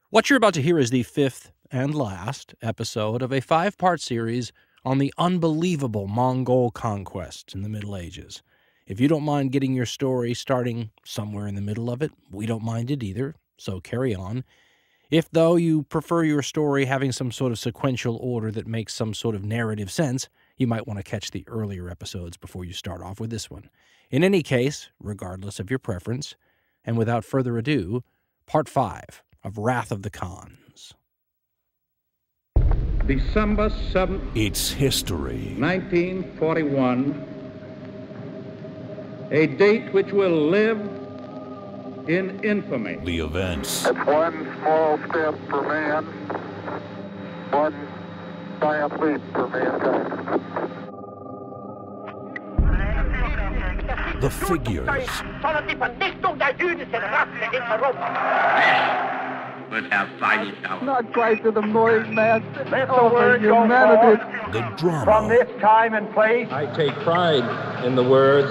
What you're about to hear is the fifth and last episode of a 5-part series on the unbelievable Mongol conquest in the Middle Ages. If you don't mind getting your story starting somewhere in the middle of it, we don't mind it either, so carry on. If, though, you prefer your story having some sort of sequential order that makes some sort of narrative sense, you might want to catch the earlier episodes before you start off with this one. In any case, regardless of your preference, and without further ado, Part 5 of Wrath of the Khans. December 7th, It's history. 1941, a date which will live in infamy. The events. It's one small step for man, one giant leap for mankind. The figures. Would have final power. Not quite to the morning mass. Let the word humanity. The drama. From this time and place, I take pride in the words,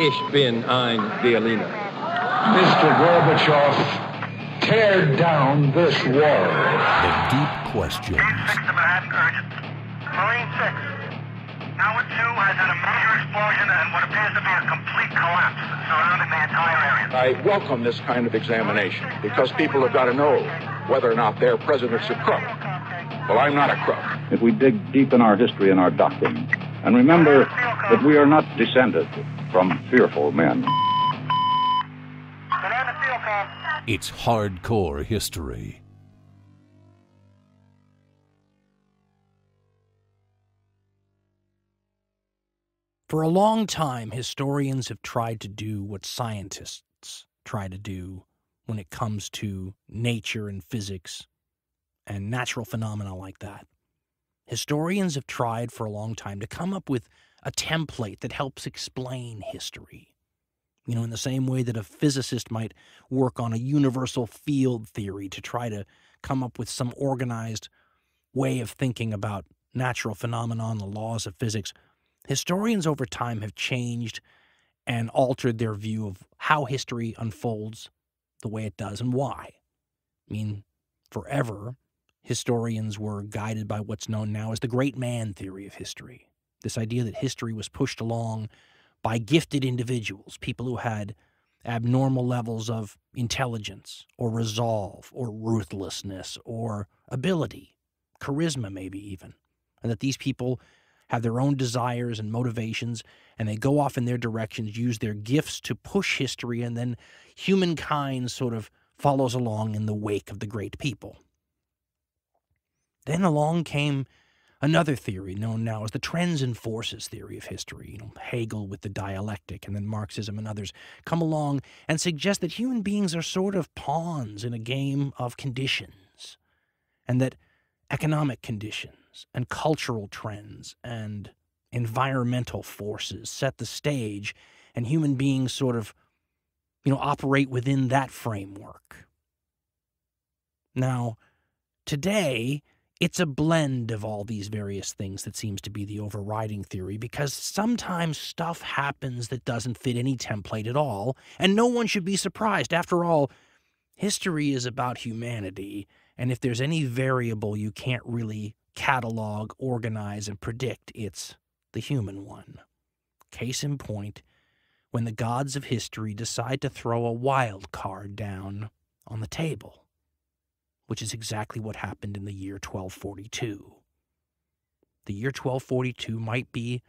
Ich bin ein Berliner. Mr. Gorbachev, tear down this wall. The deep questions. Marine 6. Tower 2 has had a major explosion and what appears to be a complete collapse surrounding the entire area. I welcome this kind of examination because people have got to know whether or not their president's a crook. Well, I'm not a crook. If we dig deep in our history and our doctrine, and remember that we are not descended from fearful men. It's hardcore history. For a long time, historians have tried to do what scientists try to do when it comes to nature and physics and natural phenomena like that. Historians have tried for a long time to come up with a template that helps explain history. You know, in the same way that a physicist might work on a universal field theory to try to come up with some organized way of thinking about natural phenomena and the laws of physics, historians over time have changed and altered their view of how history unfolds the way it does and why. I mean, forever, historians were guided by what's known now as the great man theory of history. This idea that history was pushed along by gifted individuals, people who had abnormal levels of intelligence or resolve or ruthlessness or ability, charisma maybe even, and that these people have their own desires and motivations, and they go off in their directions, use their gifts to push history, and then humankind sort of follows along in the wake of the great people. Then along came another theory known now as the trends and forces theory of history. You know, Hegel with the dialectic, and then Marxism and others come along and suggest that human beings are sort of pawns in a game of conditions, and that economic conditions and cultural trends and environmental forces set the stage, and human beings sort of, operate within that framework. Now, today, it's a blend of all these various things that seems to be the overriding theory, because sometimes stuff happens that doesn't fit any template at all, and no one should be surprised. After all, history is about humanity, and if there's any variable you can't really catalog, organize, and predict, it's the human one. Case in point, when the gods of history decide to throw a wild card down on the table, which is exactly what happened in the year 1242. The year 1242 might be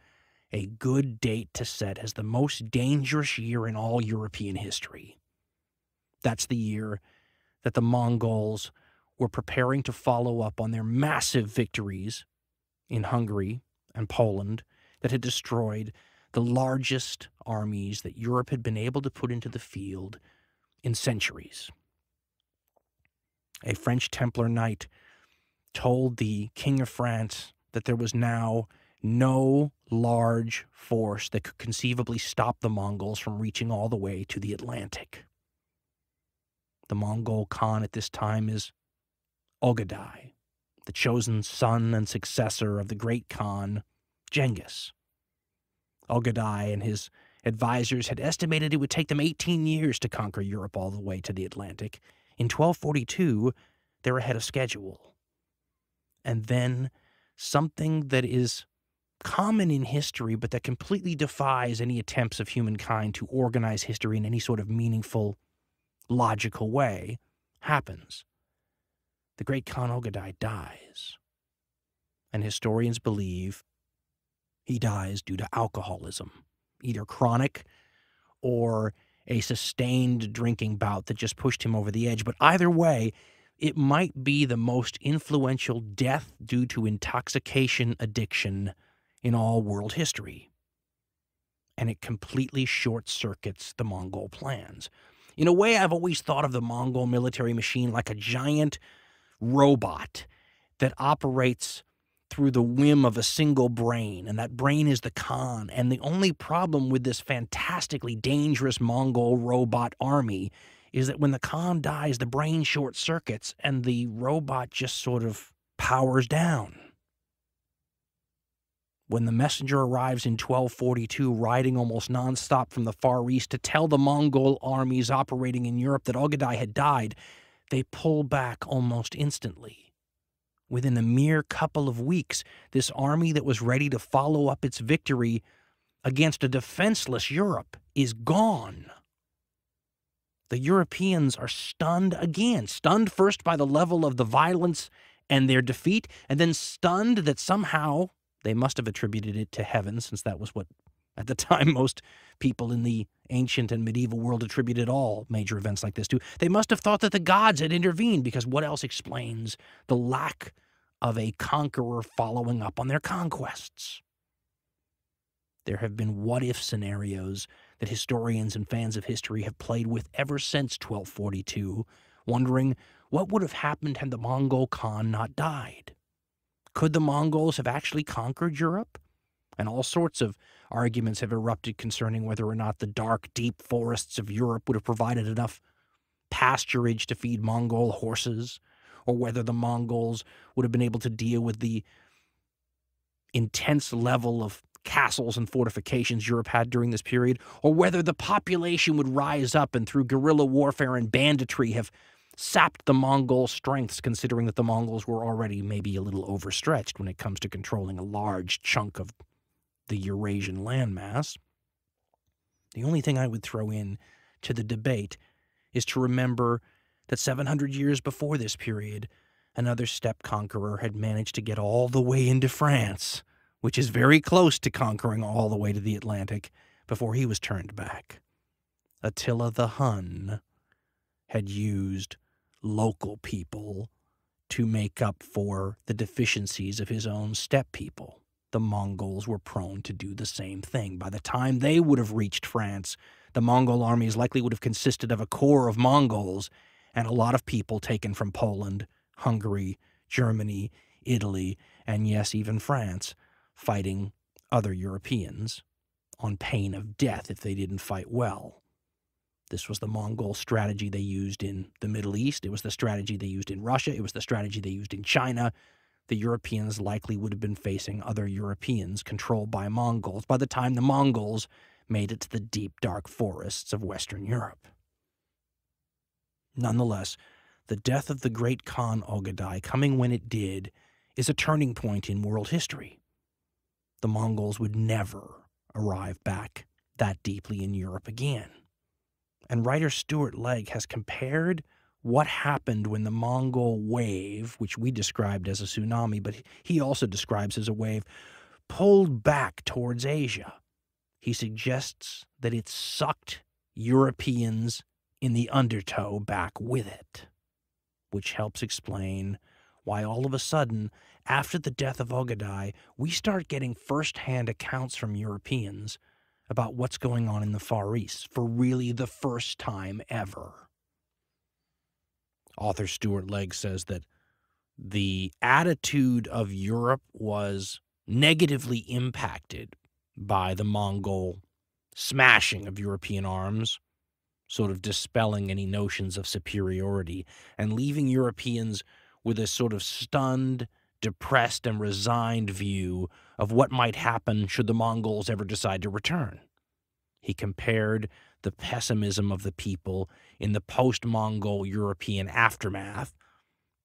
a good date to set as the most dangerous year in all European history. That's the year that the Mongols were preparing to follow up on their massive victories in Hungary and Poland that had destroyed the largest armies that Europe had been able to put into the field in centuries. A French Templar knight told the King of France that there was now no large force that could conceivably stop the Mongols from reaching all the way to the Atlantic. The Mongol Khan at this time is Ogadai, the chosen son and successor of the great Khan, Genghis. Ogadai and his advisors had estimated it would take them 18 years to conquer Europe all the way to the Atlantic. In 1242, they're ahead of schedule. And then something that is common in history, but that completely defies any attempts of humankind to organize history in any sort of meaningful, logical way, happens. The great Khan Ogadai dies. And historians believe he dies due to alcoholism, either chronic or a sustained drinking bout that just pushed him over the edge. But either way, it might be the most influential death due to intoxication addiction in all world history. And it completely short-circuits the Mongol plans. In a way, I've always thought of the Mongol military machine like a giant robot that operates through the whim of a single brain, and that brain is the Khan. And the only problem with this fantastically dangerous Mongol robot army is that when the Khan dies, the brain short-circuits, and the robot just sort of powers down. When the messenger arrives in 1242, riding almost nonstop from the Far East to tell the Mongol armies operating in Europe that Ogadai had died, they pull back almost instantly. Within a mere couple of weeks, this army that was ready to follow up its victory against a defenseless Europe is gone. The Europeans are stunned again, stunned first by the level of the violence and their defeat, and then stunned that somehow they must have attributed it to heaven, since that was what, at the time, most people in the ancient and medieval world attributed all major events like this to. They must have thought that the gods had intervened, because what else explains the lack of a conqueror following up on their conquests? There have been what-if scenarios that historians and fans of history have played with ever since 1242, wondering what would have happened had the Mongol Khan not died. Could the Mongols have actually conquered Europe? And all sorts of arguments have erupted concerning whether or not the dark, deep forests of Europe would have provided enough pasturage to feed Mongol horses, or whether the Mongols would have been able to deal with the intense level of castles and fortifications Europe had during this period, or whether the population would rise up and through guerrilla warfare and banditry have sapped the Mongol strengths, considering that the Mongols were already maybe a little overstretched when it comes to controlling a large chunk of the Eurasian landmass. The only thing I would throw in to the debate is to remember that 700 years before this period, another steppe conqueror had managed to get all the way into France, which is very close to conquering all the way to the Atlantic, before he was turned back. Attila the Hun had used local people to make up for the deficiencies of his own steppe people. The Mongols were prone to do the same thing. By the time they would have reached France, the Mongol armies likely would have consisted of a core of Mongols and a lot of people taken from Poland, Hungary, Germany, Italy, and yes, even France, fighting other Europeans on pain of death if they didn't fight well. This was the Mongol strategy they used in the Middle East. It was the strategy they used in Russia. It was the strategy they used in China. The Europeans likely would have been facing other Europeans controlled by Mongols by the time the Mongols made it to the deep, dark forests of Western Europe. Nonetheless, the death of the great Khan Ogadai, coming when it did, is a turning point in world history. The Mongols would never arrive back that deeply in Europe again. And writer Stuart Legg has compared what happened when the Mongol wave, which we described as a tsunami, but he also describes as a wave, pulled back towards Asia. He suggests that it sucked Europeans in the undertow back with it, which helps explain why all of a sudden, after the death of Ogadai, we start getting first-hand accounts from Europeans about what's going on in the Far East for really the first time ever. Author Stuart Legg says that the attitude of Europe was negatively impacted by the Mongol smashing of European arms, sort of dispelling any notions of superiority and leaving Europeans with a sort of stunned, depressed, and resigned view of what might happen should the Mongols ever decide to return. He compared the pessimism of the people in the post-Mongol European aftermath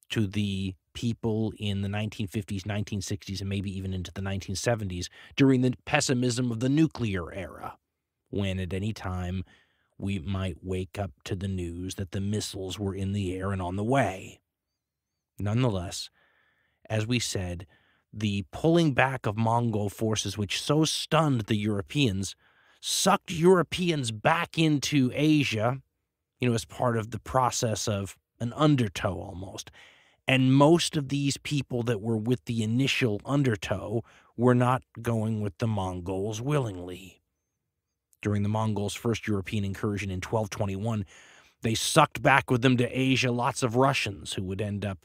to the people in the 1950s, 1960s, and maybe even into the 1970s during the pessimism of the nuclear era, when at any time we might wake up to the news that the missiles were in the air and on the way. Nonetheless, as we said, the pulling back of Mongol forces, which so stunned the Europeans, sucked Europeans back into Asia, as part of the process of an undertow almost. And most of these people that were with the initial undertow were not going with the Mongols willingly. During the Mongols' first European incursion in 1221, they sucked back with them to Asia lots of Russians who would end up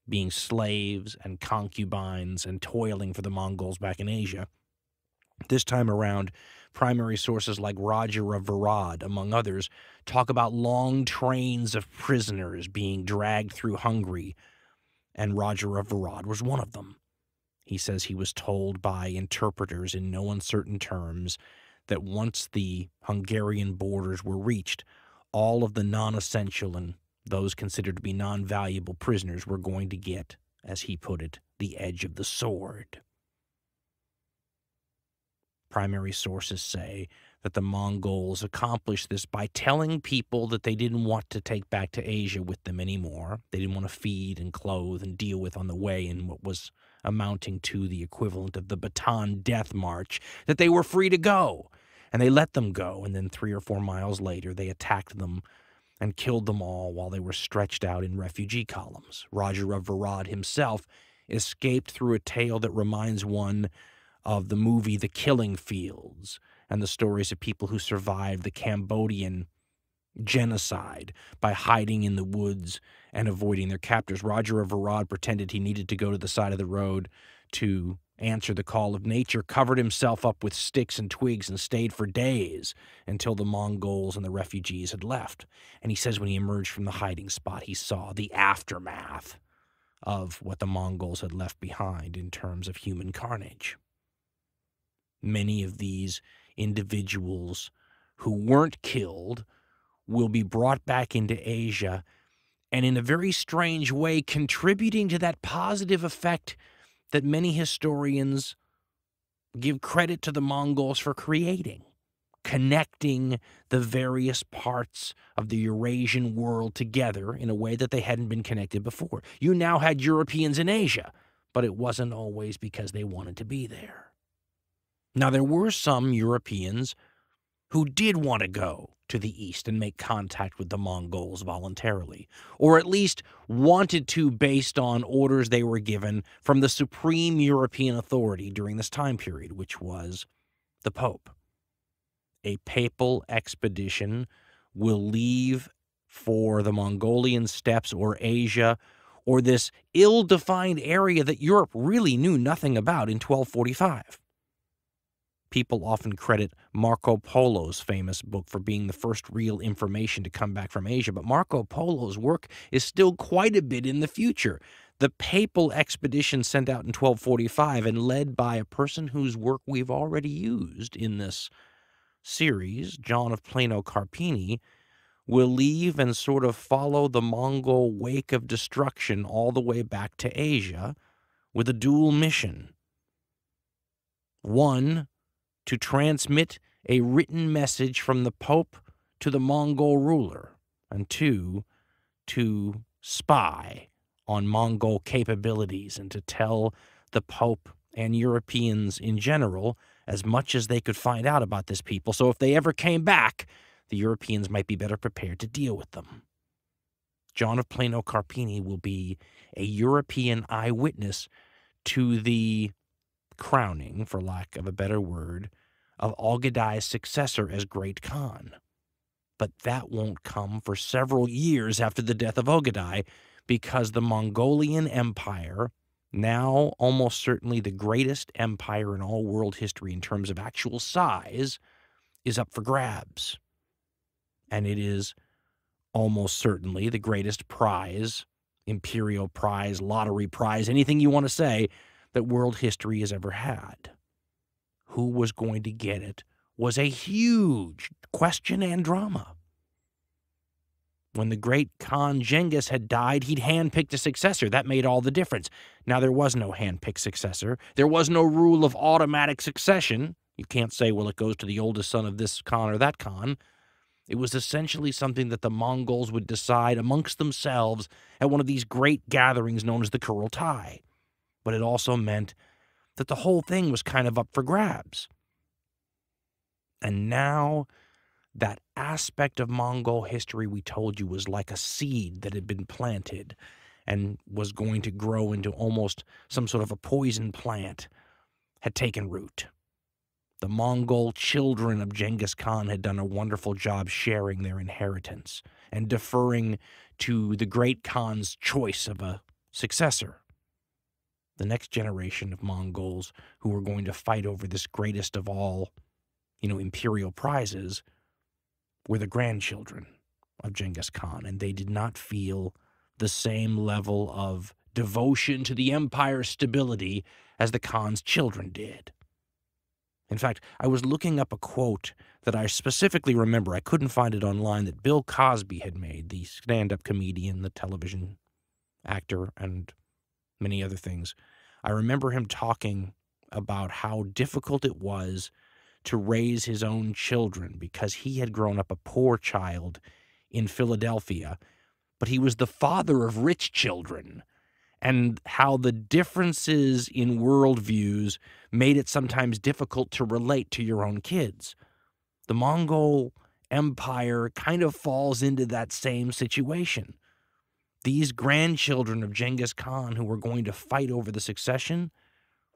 being slaves and concubines and toiling for the Mongols back in Asia. This time around, primary sources like Roger of Varad, among others, talk about long trains of prisoners being dragged through Hungary, and Roger of Varad was one of them. He says he was told by interpreters in no uncertain terms that once the Hungarian borders were reached, all of the non-essential and those considered to be non-valuable prisoners were going to get, as he put it, the edge of the sword. Primary sources say that the Mongols accomplished this by telling people that they didn't want to take back to Asia with them anymore. They didn't want to feed and clothe and deal with on the way in what was amounting to the equivalent of the Bataan Death March, that they were free to go. And they let them go, and then 3 or 4 miles later they attacked them and killed them all while they were stretched out in refugee columns. Roger of Varad himself escaped through a tale that reminds one of the movie The Killing Fields and the stories of people who survived the Cambodian genocide by hiding in the woods and avoiding their captors. Roger of Varad pretended he needed to go to the side of the road to answer the call of nature, covered himself up with sticks and twigs, and stayed for days until the Mongols and the refugees had left. And he says when he emerged from the hiding spot, he saw the aftermath of what the Mongols had left behind in terms of human carnage. Many of these individuals who weren't killed will be brought back into Asia, and in a very strange way contributing to that positive effect that many historians give credit to the Mongols for creating, connecting the various parts of the Eurasian world together in a way that they hadn't been connected before. You now had Europeans in Asia, but it wasn't always because they wanted to be there. Now, there were some Europeans who did want to go to the east and make contact with the Mongols voluntarily, or at least wanted to based on orders they were given from the supreme European authority during this time period, which was the Pope. A papal expedition will leave for the Mongolian steppes or Asia or this ill-defined area that Europe really knew nothing about in 1245. People often credit Marco Polo's famous book for being the first real information to come back from Asia, but Marco Polo's work is still quite a bit in the future. The papal expedition sent out in 1245 and led by a person whose work we've already used in this series, John of Plano Carpini, will leave and sort of follow the Mongol wake of destruction all the way back to Asia with a dual mission. One, to transmit a written message from the Pope to the Mongol ruler, and 2, to spy on Mongol capabilities and to tell the Pope and Europeans in general as much as they could find out about this people, so if they ever came back, the Europeans might be better prepared to deal with them. John of Plano Carpini will be a European eyewitness to the crowning, for lack of a better word, of Ogedai's successor as Great Khan. But that won't come for several years after the death of Ogedai, because the Mongolian Empire, now almost certainly the greatest empire in all world history in terms of actual size, is up for grabs. And it is almost certainly the greatest prize, imperial prize, lottery prize, anything you want to say, that world history has ever had. Who was going to get it? was a huge question and drama. When the great Khan Genghis had died, he'd handpicked a successor. That made all the difference. Now, there was no handpicked successor. There was no rule of automatic succession. You can't say, well, it goes to the oldest son of this Khan or that Khan. It was essentially something that the Mongols would decide amongst themselves at one of these great gatherings known as the Kurultai. But it also meant that the whole thing was kind of up for grabs. And now, that aspect of Mongol history we told you was like a seed that had been planted and was going to grow into almost some sort of a poison plant, had taken root. The Mongol children of Genghis Khan had done a wonderful job sharing their inheritance and deferring to the great Khan's choice of a successor. The next generation of Mongols who were going to fight over this greatest of all, imperial prizes were the grandchildren of Genghis Khan, and they did not feel the same level of devotion to the empire's stability as the Khan's children did. In fact, I was looking up a quote that I specifically remember. I couldn't find it online, that Bill Cosby had made, the stand-up comedian, the television actor, and many other things. I remember him talking about how difficult it was to raise his own children because he had grown up a poor child in Philadelphia, but he was the father of rich children, and how the differences in worldviews made it sometimes difficult to relate to your own kids. The Mongol Empire kind of falls into that same situation. These grandchildren of Genghis Khan who were going to fight over the succession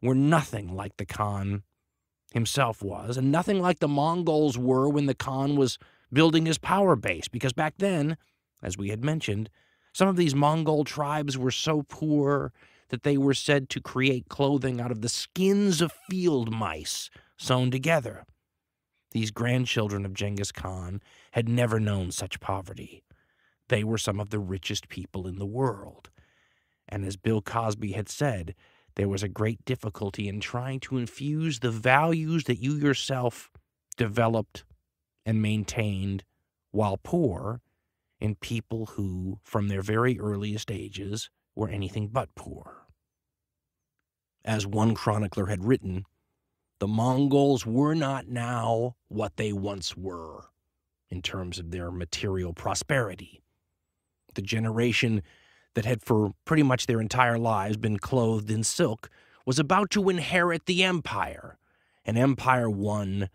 were nothing like the Khan himself was, and nothing like the Mongols were when the Khan was building his power base, because back then, as we had mentioned, some of these Mongol tribes were so poor that they were said to create clothing out of the skins of field mice sewn together. These grandchildren of Genghis Khan had never known such poverty. They were some of the richest people in the world. And as Bill Cosby had said, there was a great difficulty in trying to infuse the values that you yourself developed and maintained while poor in people who, from their very earliest ages, were anything but poor. As one chronicler had written, the Mongols were not now what they once were in terms of their material prosperity. The generation that had for pretty much their entire lives been clothed in silk was about to inherit the empire, an empire won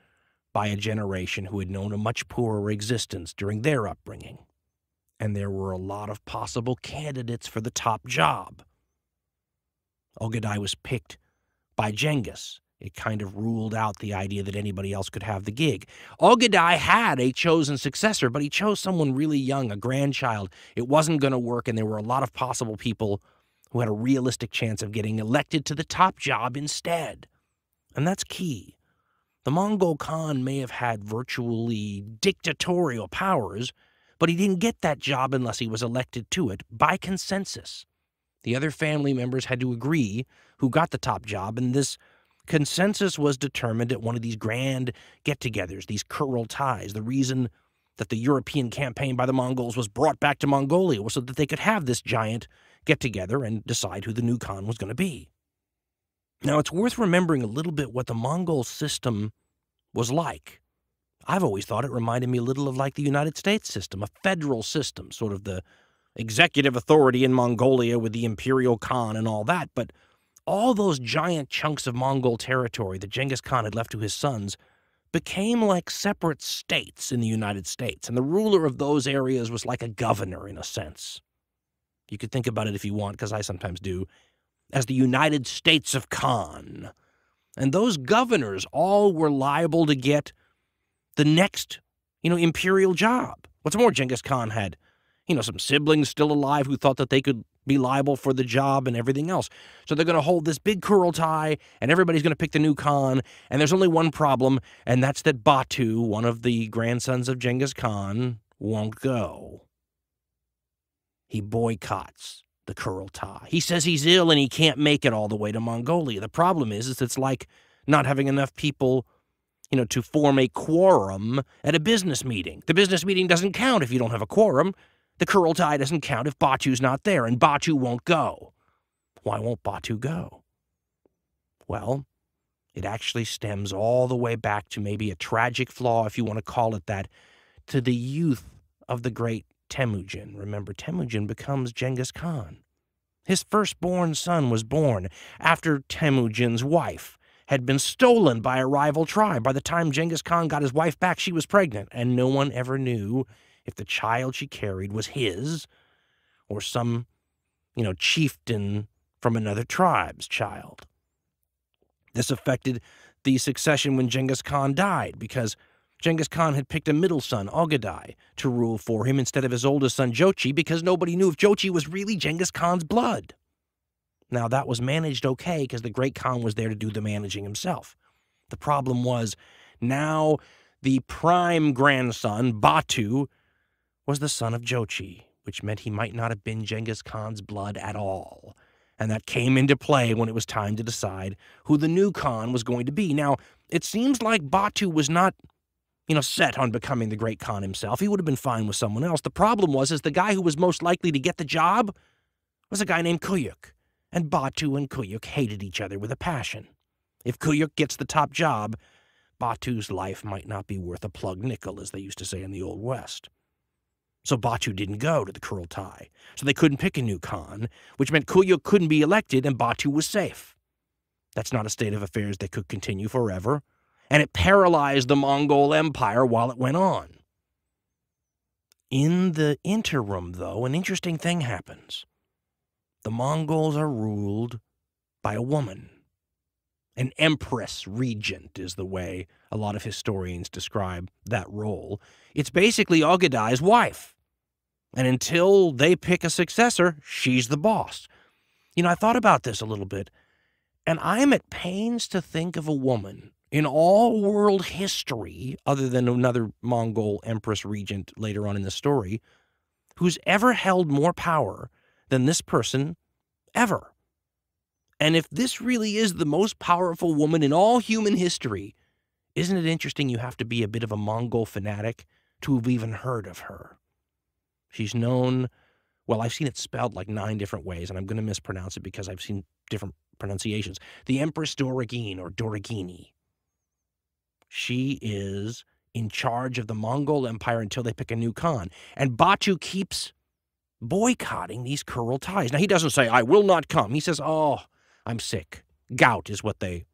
by a generation who had known a much poorer existence during their upbringing. And there were a lot of possible candidates for the top job. Ogedai was picked by Genghis. It kind of ruled out the idea that anybody else could have the gig. Ogedai had a chosen successor, but he chose someone really young, a grandchild. It wasn't going to work, and there were a lot of possible people who had a realistic chance of getting elected to the top job instead. And that's key. The Mongol Khan may have had virtually dictatorial powers, but he didn't get that job unless he was elected to it by consensus. The other family members had to agree who got the top job, and this consensus was determined at one of these grand get-togethers, these Kurultais. The reason that the European campaign by the Mongols was brought back to Mongolia was so that they could have this giant get-together and decide who the new Khan was going to be. Now, it's worth remembering a little bit what the Mongol system was like. I've always thought it reminded me a little of like the United States system, a federal system, sort of the executive authority in Mongolia with the imperial Khan and all that, but all those giant chunks of Mongol territory that Genghis Khan had left to his sons became like separate states in the United States, and the ruler of those areas was like a governor in a sense. You could think about it if you want, because I sometimes do, as the United States of Khan. And those governors all were liable to get the next, imperial job. What's more, Genghis Khan had, some siblings still alive who thought that they could be liable for the job and everything else. So they're going to hold this big Kurultai, and everybody's going to pick the new Khan, and there's only one problem, and that's that Batu, one of the grandsons of Genghis Khan, won't go. He boycotts the Kurultai. He says he's ill and he can't make it all the way to Mongolia. The problem is it's like not having enough people to form a quorum at a business meeting. The business meeting doesn't count if you don't have a quorum. The Kurultai doesn't count if Batu's not there, and Batu won't go. Why won't Batu go? Well, it actually stems all the way back to maybe a tragic flaw, if you want to call it that, to the youth of the great Temujin. Remember, Temujin becomes Genghis Khan. His firstborn son was born after Temujin's wife had been stolen by a rival tribe. By the time Genghis Khan got his wife back, she was pregnant, and no one ever knew if the child she carried was his or some, chieftain from another tribe's child. This affected the succession when Genghis Khan died, because Genghis Khan had picked a middle son, Ogadai, to rule for him instead of his oldest son, Jochi, because nobody knew if Jochi was really Genghis Khan's blood. Now, that was managed okay because the great Khan was there to do the managing himself. The problem was, now the prime grandson, Batu, was the son of Jochi, which meant he might not have been Genghis Khan's blood at all. And that came into play when it was time to decide who the new Khan was going to be. Now, it seems like Batu was not set on becoming the great Khan himself. He would have been fine with someone else. The problem was the guy who was most likely to get the job was a guy named Kuyuk. And Batu and Kuyuk hated each other with a passion. If Kuyuk gets the top job, Batu's life might not be worth a plug nickel, as they used to say in the Old West. So Batu didn't go to the Kurultai. So they couldn't pick a new Khan, which meant Kuyuk couldn't be elected and Batu was safe. That's not a state of affairs that could continue forever. And it paralyzed the Mongol Empire while it went on. In the interim, though, an interesting thing happens. The Mongols are ruled by a woman. An empress regent is the way a lot of historians describe that role. It's basically Ogadai's wife. And until they pick a successor, she's the boss. I thought about this a little bit, and I'm at pains to think of a woman in all world history, other than another Mongol empress regent later on in the story, who's ever held more power than this person ever. And if this really is the most powerful woman in all human history, isn't it interesting you have to be a bit of a Mongol fanatic to have even heard of her? She's known, well, I've seen it spelled like 9 different ways, and I'm going to mispronounce it because I've seen different pronunciations. The Empress Doragine, or Doragini. She is in charge of the Mongol Empire until they pick a new Khan. And Batu keeps boycotting these Kurultais. Now, he doesn't say, I will not come. He says, oh, I'm sick. Gout is what they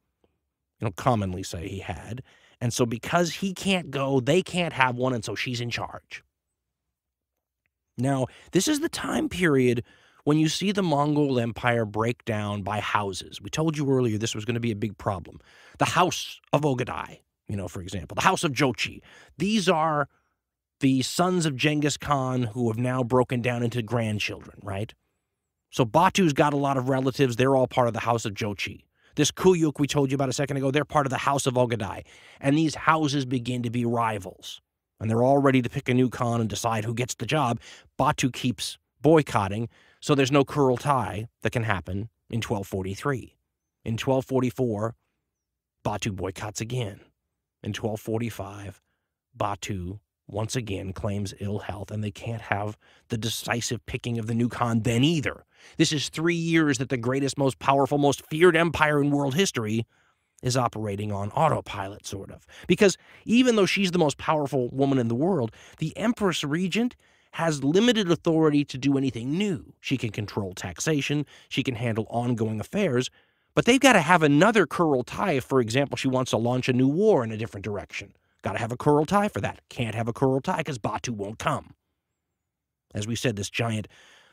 commonly say he had. And so because he can't go, they can't have one, and so she's in charge. Now, this is the time period when you see the Mongol Empire break down by houses. We told you earlier this was going to be a big problem. The House of Ogadai, for example, the House of Jochi. These are the sons of Genghis Khan who have now broken down into grandchildren, right? So Batu's got a lot of relatives. They're all part of the House of Jochi. This Kuyuk we told you about a second ago, they're part of the House of Ogadai. And these houses begin to be rivals. And they're all ready to pick a new Khan and decide who gets the job. Batu keeps boycotting, so there's no Kurultai that can happen in 1243. In 1244, Batu boycotts again. In 1245, Batu once again claims ill health, and they can't have the decisive picking of the new Khan then either. This is 3 years that the greatest, most powerful, most feared empire in world history is operating on autopilot, sort of. Because even though she's the most powerful woman in the world, the Empress Regent has limited authority to do anything new. She can control taxation, she can handle ongoing affairs, but they've got to have another Kurultai if, for example, she wants to launch a new war in a different direction. Got to have a Kurultai for that. Can't have a Kurultai because Batu won't come. As we said, this giant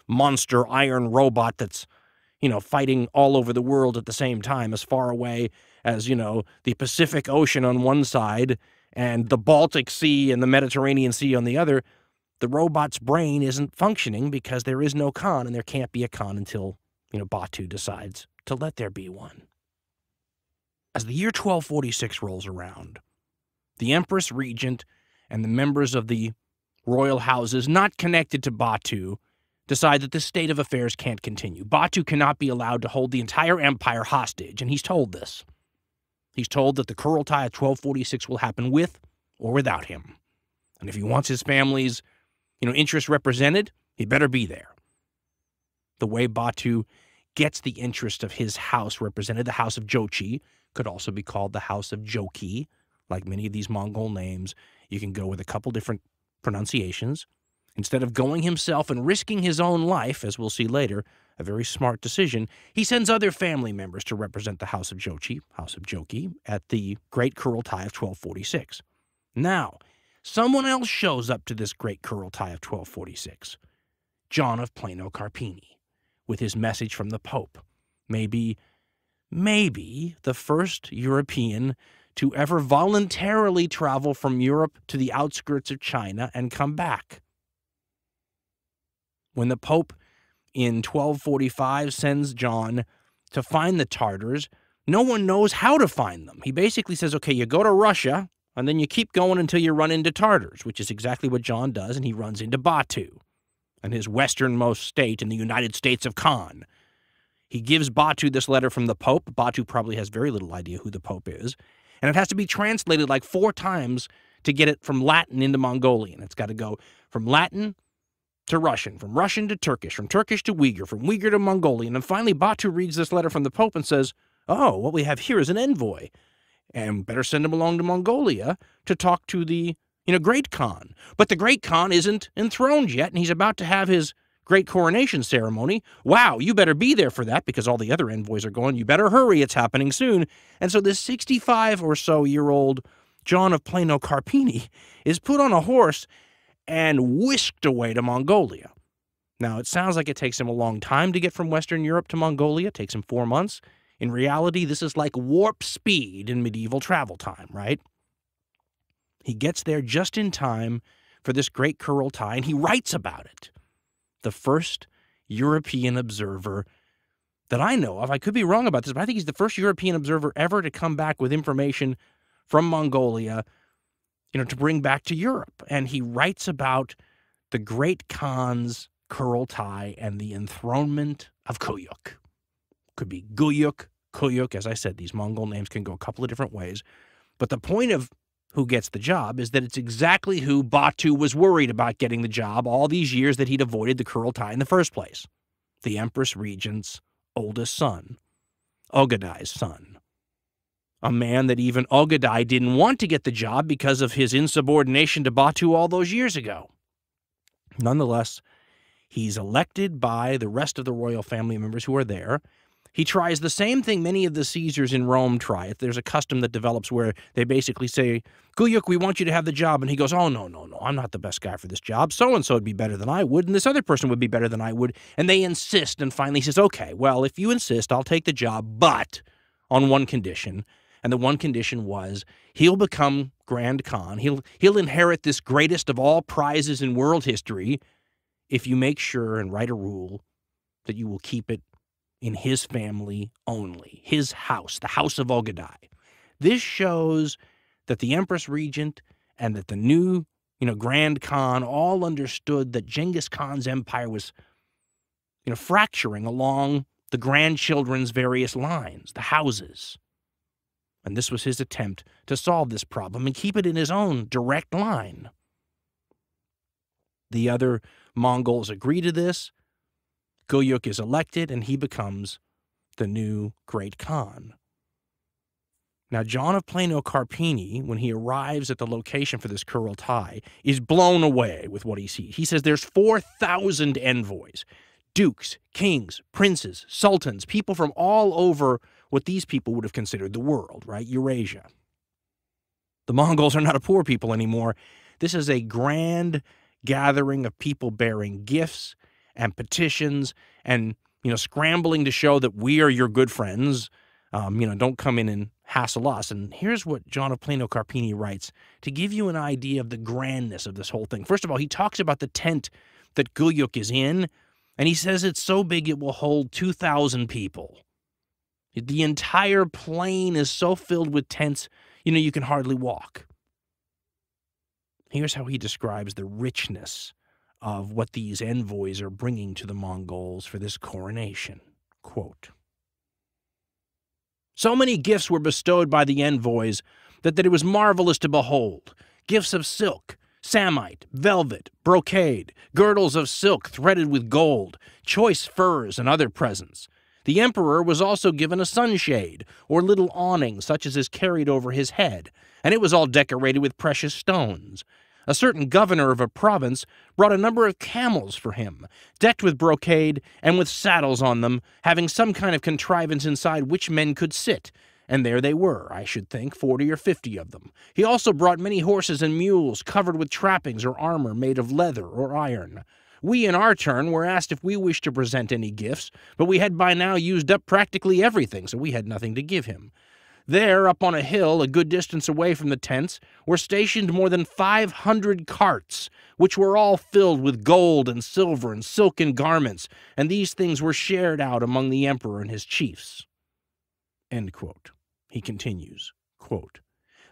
monster iron robot that's, fighting all over the world at the same time, as far away as, the Pacific Ocean on one side and the Baltic Sea and the Mediterranean Sea on the other, the robot's brain isn't functioning because there is no Khan, and there can't be a Khan until, Batu decides to let there be one. As the year 1246 rolls around, the Empress Regent and the members of the royal houses not connected to Batu decide that this state of affairs can't continue. Batu cannot be allowed to hold the entire empire hostage, and he's told this. He's told that the Kurultai of 1246 will happen with or without him. And if he wants his family's, interests represented, he better be there. The way Batu gets the interest of his house represented, the House of Jochi, could also be called the House of Joki. Like many of these Mongol names, you can go with a couple different pronunciations. Instead of going himself and risking his own life, as we'll see later, a very smart decision, he sends other family members to represent the House of Joki, at the Great Kurultai of 1246. Now, someone else shows up to this Great Kurultai of 1246, John of Plano Carpini, with his message from the Pope. Maybe the first European to ever voluntarily travel from Europe to the outskirts of China and come back. When the Pope in 1245 sends John to find the Tartars, no one knows how to find them. He basically says, okay, you go to Russia, and then you keep going until you run into Tartars, which is exactly what John does, and he runs into Batu, and his westernmost state in the United States of Khan. He gives Batu this letter from the Pope. Batu probably has very little idea who the Pope is, and it has to be translated like 4 times to get it from Latin into Mongolian. It's got to go from Latin to Russian, from Russian to Turkish, from Turkish to Uyghur, from Uyghur to Mongolian. And finally, Batu reads this letter from the Pope and says, oh, what we have here is an envoy, and better send him along to Mongolia to talk to the, Great Khan. But the Great Khan isn't enthroned yet, and he's about to have his great coronation ceremony. Wow, you better be there for that because all the other envoys are going. You better hurry, it's happening soon. And so this 65 or so year old John of Plano Carpini is put on a horse and whisked away to Mongolia. Now, it sounds like it takes him a long time to get from Western Europe to Mongolia. It takes him 4 months. In reality, this is like warp speed in medieval travel time, right? He gets there just in time for this great Kurultai, and he writes about it. The first European observer that I know of, I could be wrong about this, but I think he's the first European observer ever to come back with information from Mongolia, to bring back to Europe. And he writes about the Great Khan's Kurultai and the enthronement of Kuyuk. Could be Guyuk, Kuyuk. As I said, these Mongol names can go a couple of different ways. But the point of who gets the job is that it's exactly who Batu was worried about getting the job all these years that he'd avoided the Kurultai in the first place. The Empress Regent's oldest son, Ogadai's son. A man that even Ogadai didn't want to get the job because of his insubordination to Batu all those years ago. Nonetheless, he's elected by the rest of the royal family members who are there. He tries the same thing many of the Caesars in Rome try. There's a custom that develops where they basically say, Guyuk, we want you to have the job. And he goes, oh, no, I'm not the best guy for this job. So-and-so would be better than I would, and this other person would be better than I would. And they insist, and finally he says, okay, well, if you insist, I'll take the job, but on one condition. And the one condition was he'll become Grand Khan. He'll inherit this greatest of all prizes in world history if you make sure and write a rule that you will keep it in his family only, his house, the house of Ogadai. This shows that the Empress Regent and that the new, Grand Khan all understood that Genghis Khan's empire was, fracturing along the grandchildren's various lines, the houses. And this was his attempt to solve this problem and keep it in his own direct line. The other Mongols agree to this. Guyuk is elected, and he becomes the new Great Khan. Now, John of Plano Carpini, when he arrives at the location for this Kurultai, is blown away with what he sees. He says there's 4,000 envoys, dukes, kings, princes, sultans, people from all over what these people would have considered the world, right? Eurasia. The Mongols are not a poor people anymore. This is a grand gathering of people bearing gifts and petitions and, scrambling to show that we are your good friends. Don't come in and hassle us. And here's what John of Plano Carpini writes to give you an idea of the grandness of this whole thing. First of all, he talks about the tent that Guyuk is in, and he says it's so big it will hold 2,000 people. The entire plain is so filled with tents, you can hardly walk. Here's how he describes the richness of what these envoys are bringing to the Mongols for this coronation. Quote, So many gifts were bestowed by the envoys that it was marvelous to behold. Gifts of silk, samite, velvet, brocade, girdles of silk threaded with gold, choice furs, and other presents. The emperor was also given a sunshade, or little awning such as is carried over his head, and it was all decorated with precious stones. A certain governor of a province brought a number of camels for him, decked with brocade and with saddles on them, having some kind of contrivance inside which men could sit. And there they were, I should think, 40 or 50 of them. He also brought many horses and mules covered with trappings or armor made of leather or iron. We, in our turn, were asked if we wished to present any gifts, but we had by now used up practically everything, so we had nothing to give him. There, up on a hill, a good distance away from the tents, were stationed more than 500 carts, which were all filled with gold and silver and silken garments, and these things were shared out among the emperor and his chiefs." End quote. He continues, quote,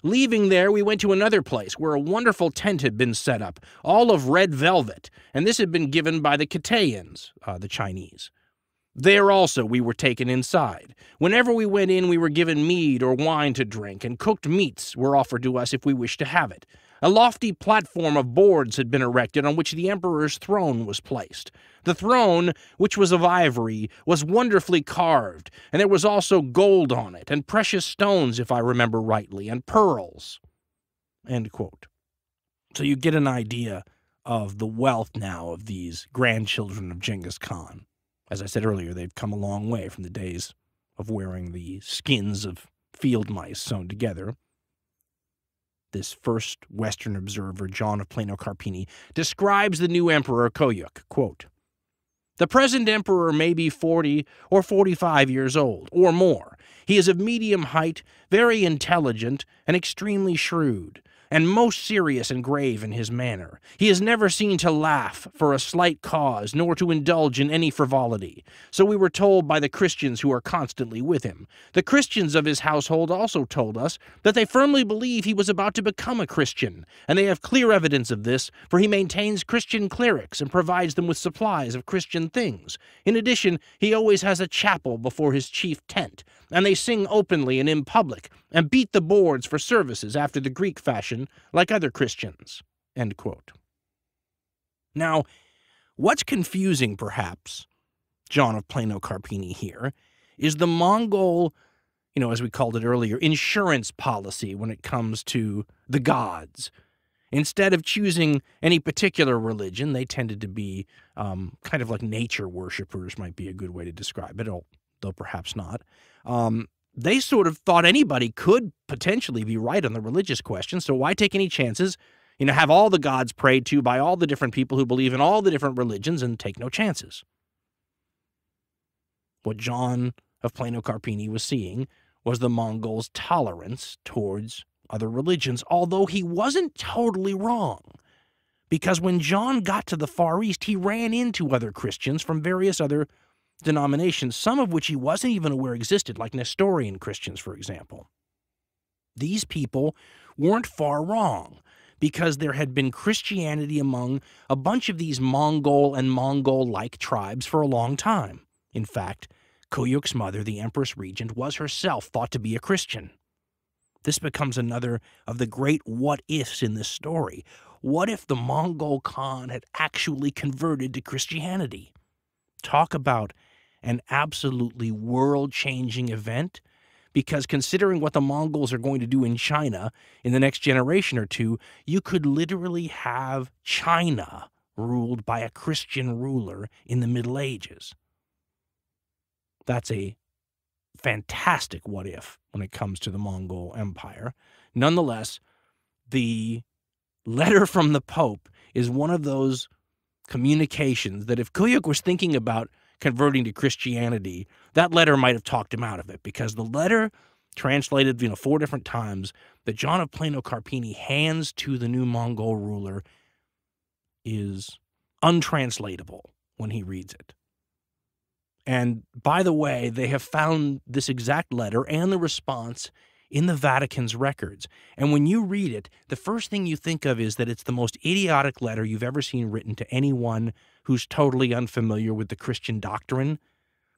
"Leaving there, we went to another place where a wonderful tent had been set up, all of red velvet, and this had been given by the Kitayans, the Chinese. There also we were taken inside. Whenever we went in, we were given mead or wine to drink, and cooked meats were offered to us if we wished to have it. A lofty platform of boards had been erected on which the emperor's throne was placed. The throne, which was of ivory, was wonderfully carved, and there was also gold on it, and precious stones, if I remember rightly, and pearls." End quote. So you get an idea of the wealth now of these grandchildren of Genghis Khan. As I said earlier, they've come a long way from the days of wearing the skins of field mice sewn together. This first Western observer, John of Plano Carpini, describes the new emperor Koyuk, quote, "The present emperor may be 40 or 45 years old, or more. He is of medium height, very intelligent, and extremely shrewd, and most serious and grave in his manner. He is never seen to laugh for a slight cause, nor to indulge in any frivolity. So we were told by the Christians who are constantly with him. The Christians of his household also told us that they firmly believe he was about to become a Christian, and they have clear evidence of this, for he maintains Christian clerics and provides them with supplies of Christian things. In addition, he always has a chapel before his chief tent, and they sing openly and in public, and beat the boards for services after the Greek fashion, like other Christians." End quote. Now, what's confusing, perhaps, John of Plano Carpini here, is the Mongol, as we called it earlier, insurance policy when it comes to the gods. Instead of choosing any particular religion, they tended to be kind of like nature worshippers, might be a good way to describe it, though perhaps not. They sort of thought anybody could potentially be right on the religious question, so why take any chances? Have all the gods prayed to by all the different people who believe in all the different religions and take no chances. What John of Plano Carpini was seeing was the Mongols' tolerance towards other religions, although he wasn't totally wrong. Because when John got to the Far East, he ran into other Christians from various other denominations, some of which he wasn't even aware existed, like Nestorian Christians, for example. These people weren't far wrong, because there had been Christianity among a bunch of these Mongol and Mongol-like tribes for a long time. In fact, Koyuk's mother, the Empress Regent, was herself thought to be a Christian. This becomes another of the great what-ifs in this story. What if the Mongol Khan had actually converted to Christianity? Talk about an absolutely world-changing event, because considering what the Mongols are going to do in China in the next generation or two, you could literally have China ruled by a Christian ruler in the Middle Ages. That's a fantastic what-if when it comes to the Mongol Empire. Nonetheless, the letter from the Pope is one of those communications that if Koyuk was thinking about converting to Christianity, that letter might have talked him out of it, because the letter, translated 4 different times, that John of Plano Carpini hands to the new Mongol ruler is untranslatable when he reads it. And by the way, they have found this exact letter and the response in the Vatican's records. And when you read it, the first thing you think of is that it's the most idiotic letter you've ever seen written to anyone who's totally unfamiliar with the Christian doctrine,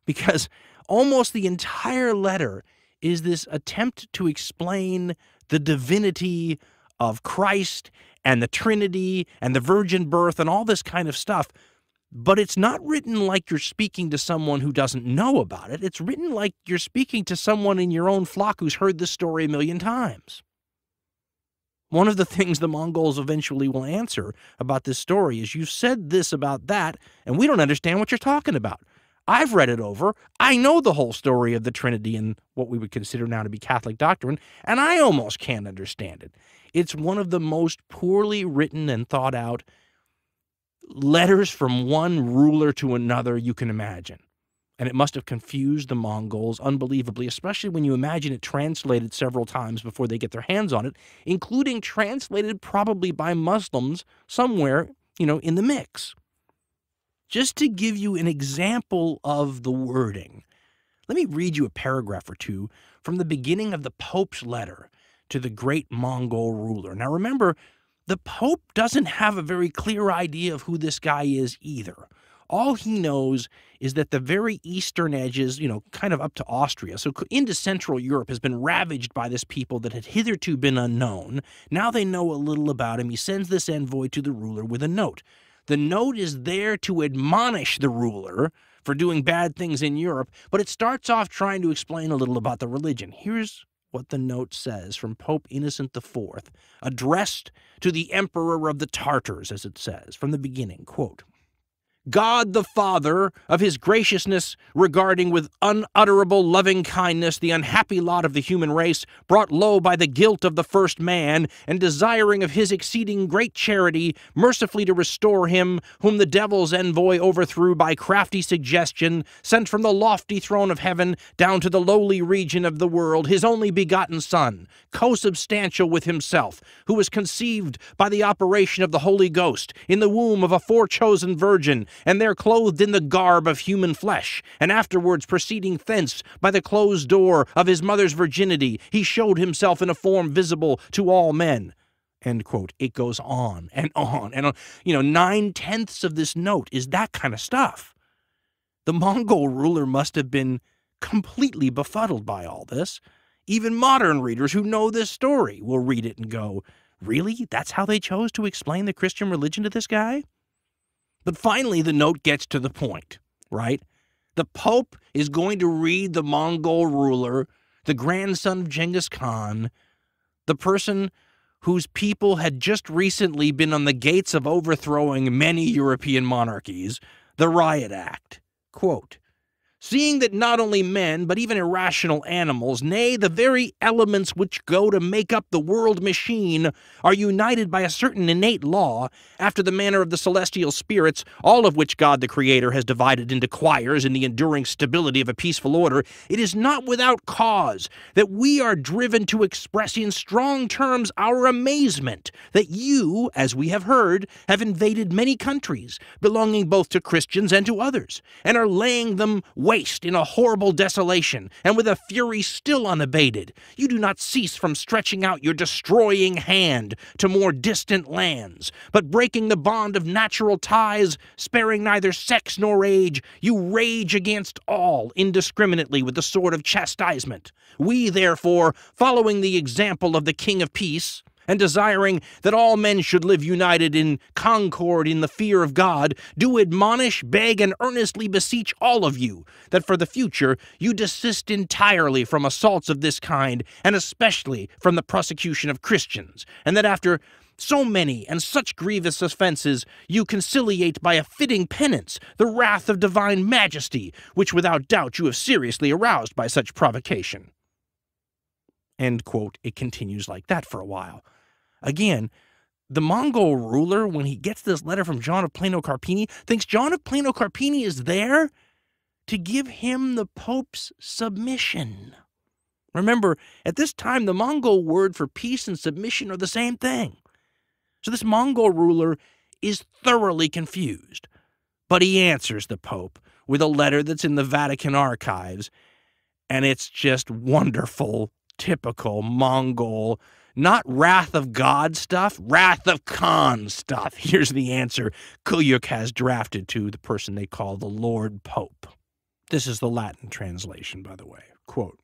because almost the entire letter is this attempt to explain the divinity of Christ and the Trinity and the virgin birth and all this kind of stuff. But it's not written like you're speaking to someone who doesn't know about it. It's written like you're speaking to someone in your own flock who's heard this story a million times. One of the things the Mongols eventually will answer about this story is, you said this about that, and we don't understand what you're talking about. I've read it over. I know the whole story of the Trinity and what we would consider now to be Catholic doctrine, and I almost can't understand it. It's one of the most poorly written and thought out letters from one ruler to another you can imagine. And it must have confused the Mongols unbelievably, especially when you imagine it translated several times before they get their hands on it, including translated probably by Muslims somewhere, in the mix. Just to give you an example of the wording, let me read you a paragraph or two from the beginning of the Pope's letter to the great Mongol ruler. Now remember, the Pope doesn't have a very clear idea of who this guy is either. All he knows is that the very eastern edges, kind of up to Austria, so into Central Europe, has been ravaged by this people that had hitherto been unknown. Now they know a little about him. He sends this envoy to the ruler with a note. The note is there to admonish the ruler for doing bad things in Europe, but it starts off trying to explain a little about the religion. Here's what the note says from Pope Innocent IV, addressed to the Emperor of the Tartars, as it says, from the beginning, quote, God the Father, of his graciousness, regarding with unutterable loving kindness the unhappy lot of the human race, brought low by the guilt of the first man, and desiring of his exceeding great charity, mercifully to restore him, whom the devil's envoy overthrew by crafty suggestion, sent from the lofty throne of heaven down to the lowly region of the world, his only begotten Son, co-substantial with himself, who was conceived by the operation of the Holy Ghost, in the womb of a forechosen virgin, and there clothed in the garb of human flesh, and afterwards proceeding thence by the closed door of his mother's virginity, he showed himself in a form visible to all men. End quote. It goes on and on and on. 9/10 of this note is that kind of stuff. The Mongol ruler must have been completely befuddled by all this. Even modern readers who know this story will read it and go, really? That's how they chose to explain the Christian religion to this guy? But finally, the note gets to the point, right? The Pope is going to read the Mongol ruler, the grandson of Genghis Khan, the person whose people had just recently been on the gates of overthrowing many European monarchies, the Riot Act. Quote, seeing that not only men, but even irrational animals, nay, the very elements which go to make up the world machine, are united by a certain innate law, after the manner of the celestial spirits, all of which God the Creator has divided into choirs in the enduring stability of a peaceful order, it is not without cause that we are driven to express in strong terms our amazement that you, as we have heard, have invaded many countries, belonging both to Christians and to others, and are laying them waste in a horrible desolation, and with a fury still unabated. You do not cease from stretching out your destroying hand to more distant lands, but breaking the bond of natural ties, sparing neither sex nor age, you rage against all indiscriminately with the sword of chastisement. We, therefore, following the example of the King of Peace, and desiring that all men should live united in concord in the fear of God, do admonish, beg, and earnestly beseech all of you, that for the future you desist entirely from assaults of this kind, and especially from the prosecution of Christians, and that after so many and such grievous offenses, you conciliate by a fitting penance the wrath of divine majesty, which without doubt you have seriously aroused by such provocation. End quote. It continues like that for a while. Again, the Mongol ruler, when he gets this letter from John of Plano Carpini, thinks John of Plano Carpini is there to give him the Pope's submission. Remember, at this time, the Mongol word for peace and submission are the same thing. So this Mongol ruler is thoroughly confused, but he answers the Pope with a letter that's in the Vatican archives, and it's just wonderful, typical Mongol, not wrath of God stuff, wrath of Khan stuff. Here's the answer Kuyuk has drafted to the person they call the Lord Pope. This is the Latin translation, by the way. Quote,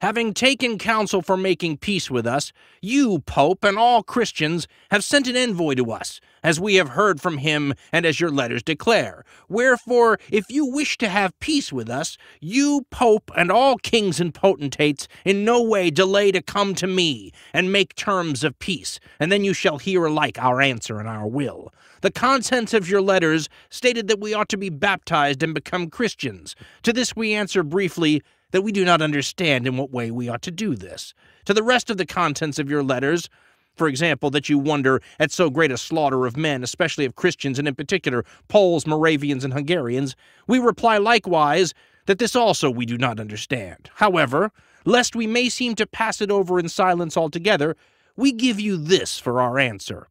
Having taken counsel for making peace with us, you, Pope, and all Christians have sent an envoy to us, as we have heard from him and as your letters declare. Wherefore, if you wish to have peace with us, you, Pope, and all kings and potentates, in no way delay to come to me and make terms of peace, and then you shall hear alike our answer and our will. The contents of your letters stated that we ought to be baptized and become Christians. To this we answer briefly that we do not understand in what way we ought to do this. To the rest of the contents of your letters, for example, that you wonder at so great a slaughter of men, especially of Christians, and in particular Poles, Moravians, and Hungarians, we reply likewise that this also we do not understand. However, lest we may seem to pass it over in silence altogether, we give you this for our answer.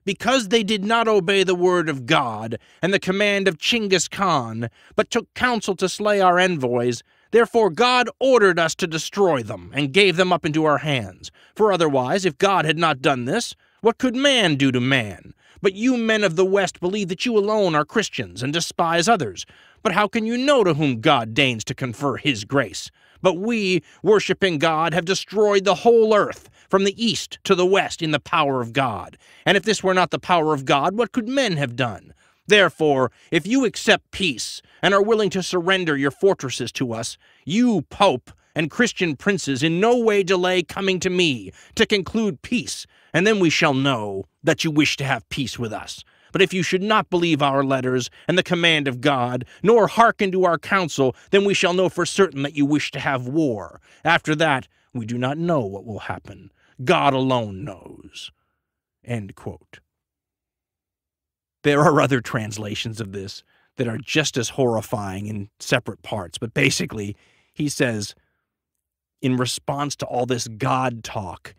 Because they did not obey the word of God and the command of Chinggis Khan, but took counsel to slay our envoys, therefore God ordered us to destroy them, and gave them up into our hands. For otherwise, if God had not done this, what could man do to man? But you men of the West believe that you alone are Christians, and despise others. But how can you know to whom God deigns to confer his grace? But we, worshipping God, have destroyed the whole earth, from the east to the west, in the power of God. And if this were not the power of God, what could men have done? Therefore, if you accept peace, and are willing to surrender your fortresses to us, you, Pope, and Christian princes in no way delay coming to me to conclude peace, and then we shall know that you wish to have peace with us. But if you should not believe our letters and the command of God, nor hearken to our counsel, then we shall know for certain that you wish to have war. After that, we do not know what will happen. God alone knows." End quote. There are other translations of this that are just as horrifying in separate parts, but basically, he says, in response to all this God talk,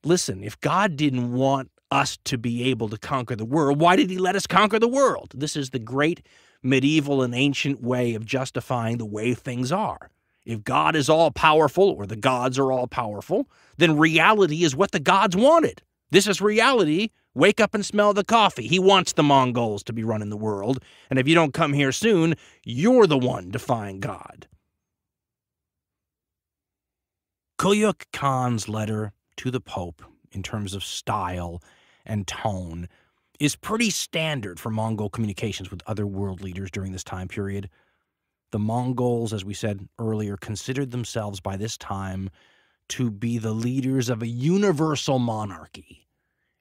listen, if God didn't want us to be able to conquer the world, why did he let us conquer the world? This is the great medieval and ancient way of justifying the way things are. If God is all-powerful, or the gods are all-powerful, then reality is what the gods wanted. This is reality. Wake up and smell the coffee. He wants the Mongols to be running the world, and if you don't come here soon, you're the one defying God. Kulyuk Khan's letter to the Pope, in terms of style and tone, is pretty standard for Mongol communications with other world leaders during this time period. The Mongols, as we said earlier, considered themselves by this time to be the leaders of a universal monarchy,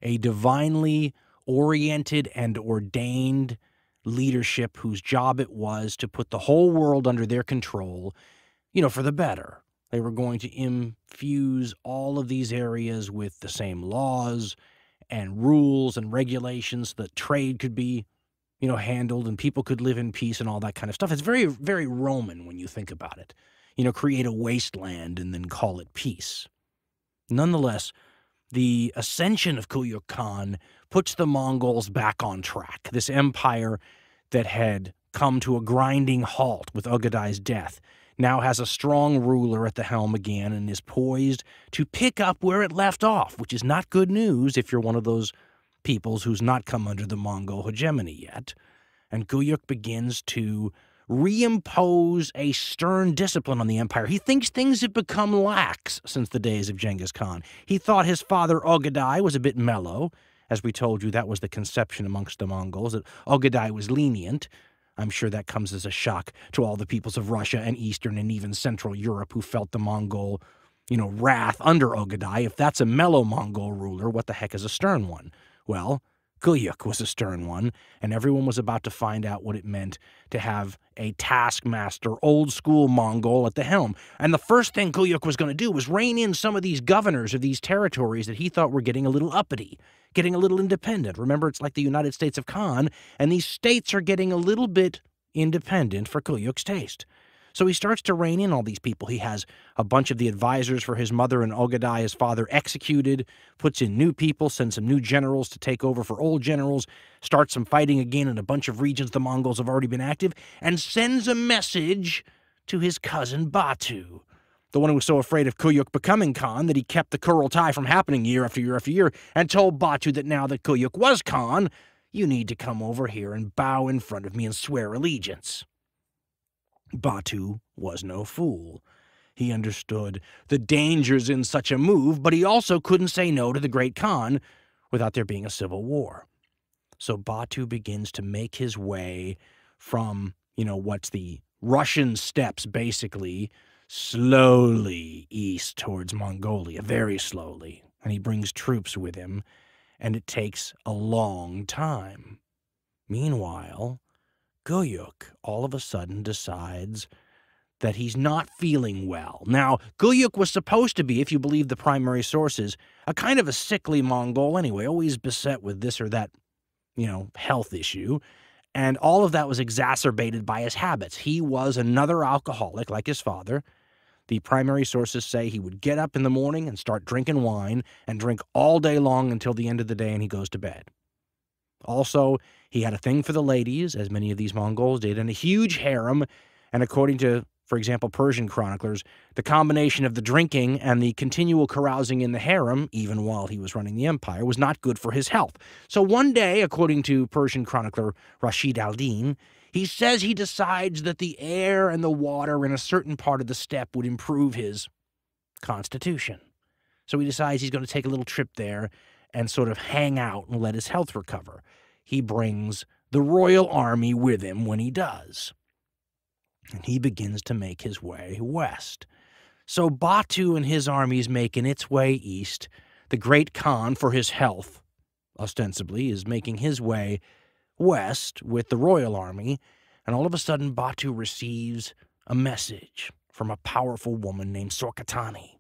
a divinely oriented and ordained leadership whose job it was to put the whole world under their control, for the better. They were going to infuse all of these areas with the same laws and rules and regulations so that trade could be handled and people could live in peace and all that kind of stuff. It's very, very Roman when you think about it. Create a wasteland and then call it peace. Nonetheless, the ascension of Kulyuk Khan puts the Mongols back on track. This empire that had come to a grinding halt with Ogedai's death now has a strong ruler at the helm again and is poised to pick up where it left off, which is not good news if you're one of those peoples who's not come under the Mongol hegemony yet. And Kulyuk begins to reimpose a stern discipline on the empire. He thinks things have become lax since the days of Genghis Khan. He thought his father Ogedai was a bit mellow. As we told you, that was the conception amongst the Mongols, that Ogedai was lenient. I'm sure that comes as a shock to all the peoples of Russia and Eastern and even Central Europe who felt the Mongol, wrath under Ogedai. If that's a mellow Mongol ruler, what the heck is a stern one? Well, Kulyuk was a stern one, and everyone was about to find out what it meant to have a taskmaster, old-school Mongol at the helm. And the first thing Kulyuk was going to do was rein in some of these governors of these territories that he thought were getting a little uppity, getting a little independent. Remember, it's like the United States of Khan, and these states are getting a little bit independent for Kulyuk's taste. So he starts to rein in all these people. He has a bunch of the advisors for his mother and Ogedai, his father, executed, puts in new people, sends some new generals to take over for old generals, starts some fighting again in a bunch of regions the Mongols have already been active, and sends a message to his cousin Batu, the one who was so afraid of Kulyuk becoming Khan that he kept the Kurultai from happening year after year after year, and told Batu that now that Kulyuk was Khan, you need to come over here and bow in front of me and swear allegiance. Batu was no fool. He understood the dangers in such a move, but he also couldn't say no to the Great Khan without there being a civil war. So Batu begins to make his way from, what's the Russian steppes, basically, slowly east towards Mongolia, very slowly. And he brings troops with him, and it takes a long time. Meanwhile, Guyuk all of a sudden decides that he's not feeling well. Now, Guyuk was supposed to be, if you believe the primary sources, a kind of a sickly Mongol anyway, always beset with this or that, health issue. And all of that was exacerbated by his habits. He was another alcoholic like his father. The primary sources say he would get up in the morning and start drinking wine and drink all day long until the end of the day, and he goes to bed. Also, he had a thing for the ladies, as many of these Mongols did, and a huge harem. And according to, for example, Persian chroniclers, the combination of the drinking and the continual carousing in the harem, even while he was running the empire, was not good for his health. So one day, according to Persian chronicler Rashid al-Din, he says he decides that the air and the water in a certain part of the steppe would improve his constitution. So he decides he's going to take a little trip there and sort of hang out and let his health recover. He brings the royal army with him when he does. And he begins to make his way west. So Batu and his army is making its way east. The Great Khan, for his health, ostensibly, is making his way west with the royal army. And all of a sudden, Batu receives a message from a powerful woman named Sorkatani.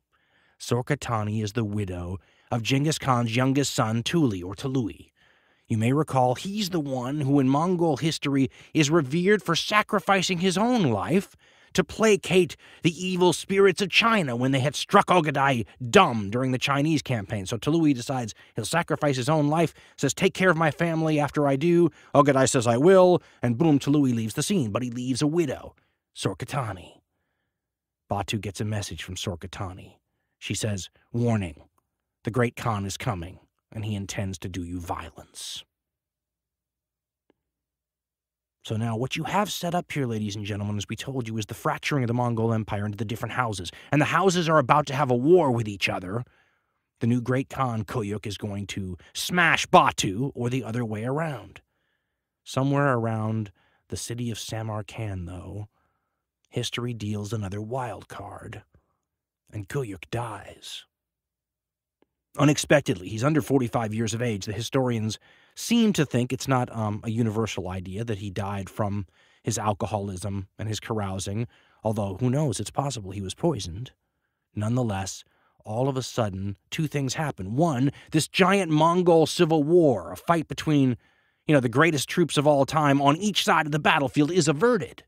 Sorkatani is the widow of Genghis Khan's youngest son, Tuli, or Tului. You may recall he's the one who in Mongol history is revered for sacrificing his own life to placate the evil spirits of China when they had struck Ogadai dumb during the Chinese campaign. So Tului decides he'll sacrifice his own life, says, take care of my family after I do. Ogadai says, I will, and boom, Tului leaves the scene, but he leaves a widow, Sorkatani. Batu gets a message from Sorkatani. She says, warning, the Great Khan is coming, and he intends to do you violence. So now what you have set up here, ladies and gentlemen, as we told you, is the fracturing of the Mongol Empire into the different houses. And the houses are about to have a war with each other. The new Great Khan, Kuyuk, is going to smash Batu, or the other way around. Somewhere around the city of Samarkand, though, history deals another wild card, and Kuyuk dies. Unexpectedly, he's under 45 years of age. The historians seem to think it's not a universal idea that he died from his alcoholism and his carousing, although who knows, it's possible he was poisoned. Nonetheless, all of a sudden, two things happen. One, this giant Mongol civil war, a fight between, the greatest troops of all time on each side of the battlefield, is averted,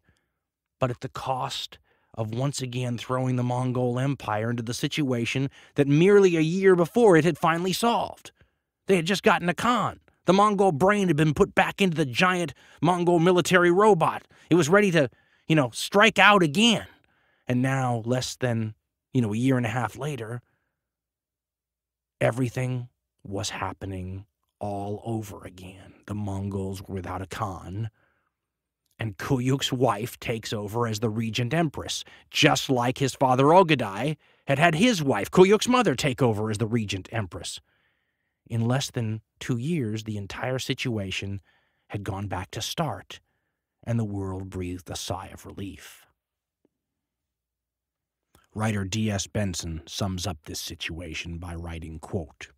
but at the cost of once again throwing the Mongol Empire into the situation that merely a year before it had finally solved. They had just gotten a Khan. The Mongol brain had been put back into the giant Mongol military robot. It was ready to, strike out again. And now, less than, a year and a half later, everything was happening all over again. The Mongols were without a Khan, and Kuyuk's wife takes over as the regent empress, just like his father Ogadai had had his wife, Kuyuk's mother, take over as the regent empress. In less than 2 years, the entire situation had gone back to start, and the world breathed a sigh of relief. Writer D.S. Benson sums up this situation by writing, quote,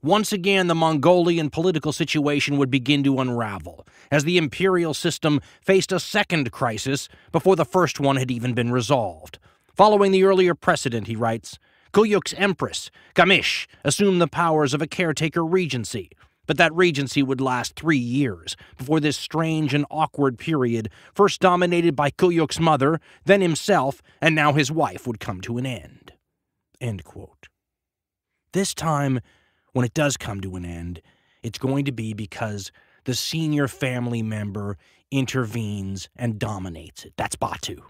once again, the Mongolian political situation would begin to unravel, as the imperial system faced a second crisis before the first one had even been resolved. Following the earlier precedent, he writes, Kuyuk's empress, Gamish, assumed the powers of a caretaker regency, but that regency would last 3 years before this strange and awkward period, first dominated by Kuyuk's mother, then himself, and now his wife, would come to an end. End quote. This time, when it does come to an end, it's going to be because the senior family member intervenes and dominates it. That's Batu.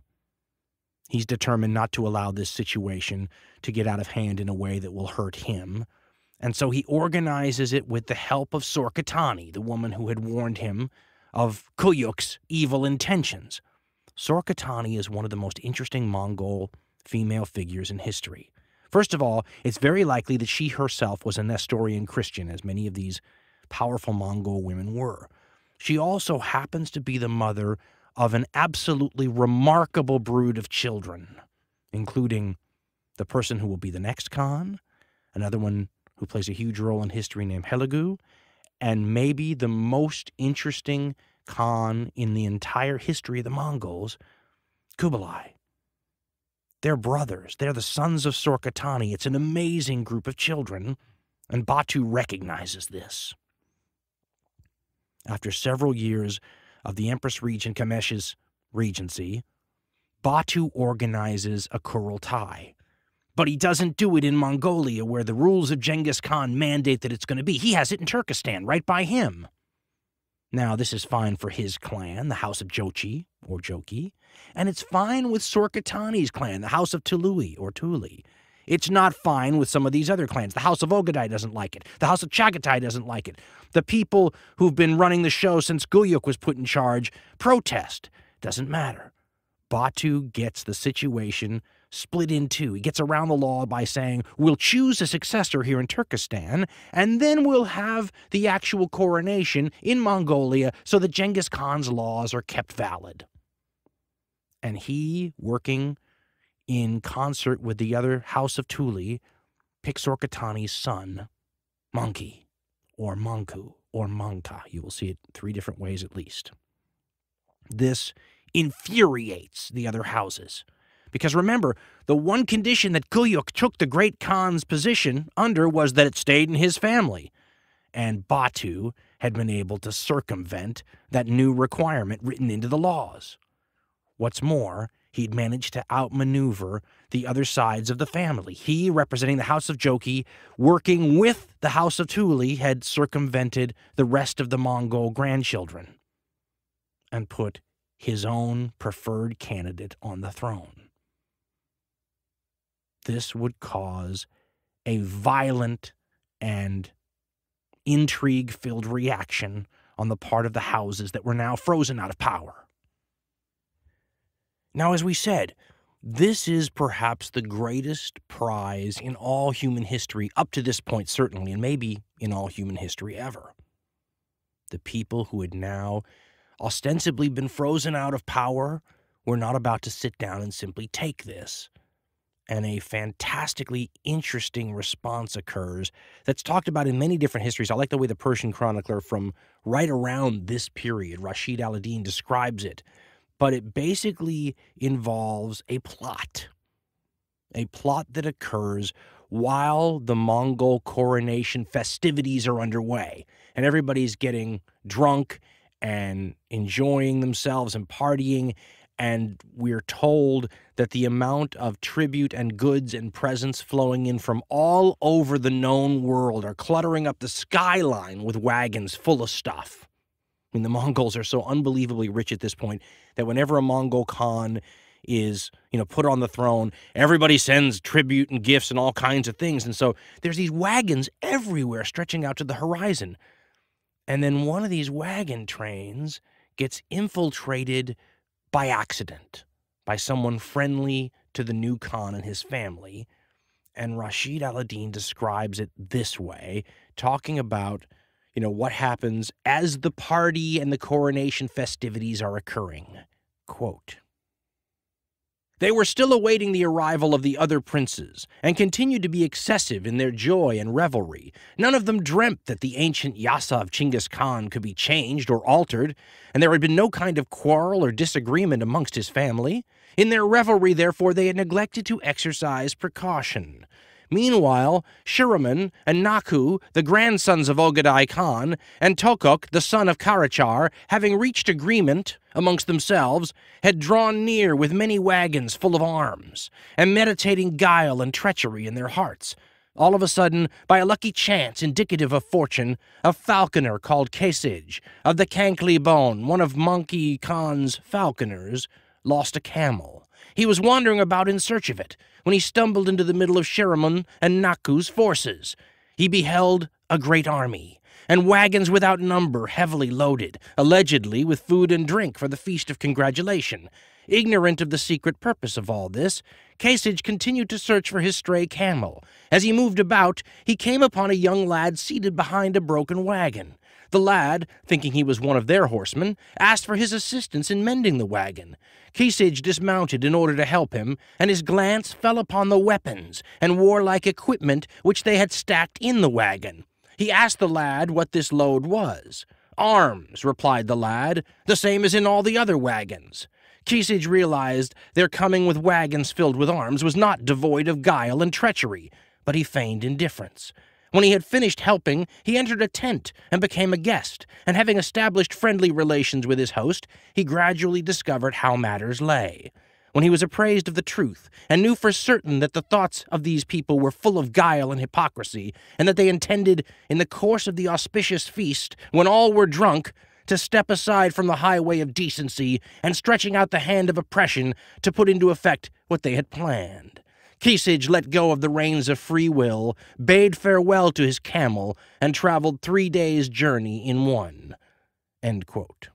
He's determined not to allow this situation to get out of hand in a way that will hurt him, and so he organizes it with the help of Sorkatani, the woman who had warned him of Kuyuk's evil intentions. Sorkatani is one of the most interesting Mongol female figures in history. First of all, it's very likely that she herself was a Nestorian Christian, as many of these powerful Mongol women were. She also happens to be the mother of an absolutely remarkable brood of children, including the person who will be the next Khan, another one who plays a huge role in history named Helagu, and maybe the most interesting Khan in the entire history of the Mongols, Kublai. They're brothers. They're the sons of Sorkatani. It's an amazing group of children, and Batu recognizes this. After several years of the Empress Regent Kamesh's regency, Batu organizes a Kurultai. But he doesn't do it in Mongolia, where the rules of Genghis Khan mandate that it's going to be. He has it in Turkestan, right by him. Now, this is fine for his clan, the House of Jochi, or Joki, and it's fine with Sorkatani's clan, the House of Tului, or Tuli. It's not fine with some of these other clans. The House of Ogadai doesn't like it. The House of Chagatai doesn't like it. The people who've been running the show since Guyuk was put in charge protest. Doesn't matter. Batu gets the situation split in two. He gets around the law by saying, we'll choose a successor here in Turkestan, and then we'll have the actual coronation in Mongolia so that Genghis Khan's laws are kept valid. And he, working in concert with the other House of Tuli, picks Sorkatani's son, Monkey, or Manku, or Manka. You will see it 3 different ways at least. This infuriates the other houses. Because remember, the one condition that Guyuk took the Great Khan's position under was that it stayed in his family. And Batu had been able to circumvent that new requirement written into the laws. What's more, he'd managed to outmaneuver the other sides of the family. He, representing the House of Joki, working with the House of Tuli, had circumvented the rest of the Mongol grandchildren and put his own preferred candidate on the throne. This would cause a violent and intrigue-filled reaction on the part of the houses that were now frozen out of power. Now, as we said, this is perhaps the greatest prize in all human history, up to this point certainly, and maybe in all human history ever. The people who had now ostensibly been frozen out of power were not about to sit down and simply take this. And a fantastically interesting response occurs that's talked about in many different histories. I like the way the Persian chronicler from right around this period, Rashid al-Din, describes it. But it basically involves a plot that occurs while the Mongol coronation festivities are underway. And everybody's getting drunk and enjoying themselves and partying. And we're told that the amount of tribute and goods and presents flowing in from all over the known world are cluttering up the skyline with wagons full of stuff. I mean, the Mongols are so unbelievably rich at this point that whenever a Mongol Khan is, put on the throne, everybody sends tribute and gifts and all kinds of things. And so there's these wagons everywhere stretching out to the horizon. And then one of these wagon trains gets infiltrated by accident, by someone friendly to the new Khan and his family. And Rashid al-Din describes it this way, talking about, what happens as the party and the coronation festivities are occurring. Quote, "They were still awaiting the arrival of the other princes, and continued to be excessive in their joy and revelry. None of them dreamt that the ancient Yasa of Genghis Khan could be changed or altered, and there had been no kind of quarrel or disagreement amongst his family. In their revelry, therefore, they had neglected to exercise precaution. Meanwhile, Shiraman and Naku, the grandsons of Ogadai Khan, and Tokuk, the son of Karachar, having reached agreement amongst themselves, had drawn near with many wagons full of arms, and meditating guile and treachery in their hearts. All of a sudden, by a lucky chance indicative of fortune, a falconer called Kesij, of the Kankli Bone, one of Monkey Khan's falconers, lost a camel. He was wandering about in search of it, when he stumbled into the middle of Shiraman and Naku's forces. He beheld a great army, and wagons without number heavily loaded, allegedly with food and drink for the feast of congratulation. Ignorant of the secret purpose of all this, Kasich continued to search for his stray camel. As he moved about, he came upon a young lad seated behind a broken wagon. The lad, thinking he was one of their horsemen, asked for his assistance in mending the wagon. Kasich dismounted in order to help him, and his glance fell upon the weapons and warlike equipment which they had stacked in the wagon. He asked the lad what this load was. "Arms," replied the lad, "the same as in all the other wagons." Kasich realized their coming with wagons filled with arms was not devoid of guile and treachery, but he feigned indifference. When he had finished helping, he entered a tent and became a guest, and having established friendly relations with his host, he gradually discovered how matters lay. When he was appraised of the truth, and knew for certain that the thoughts of these people were full of guile and hypocrisy, and that they intended, in the course of the auspicious feast, when all were drunk, to step aside from the highway of decency, and stretching out the hand of oppression to put into effect what they had planned, Kasich let go of the reins of free will, bade farewell to his camel, and traveled 3 days' journey in one. End quote.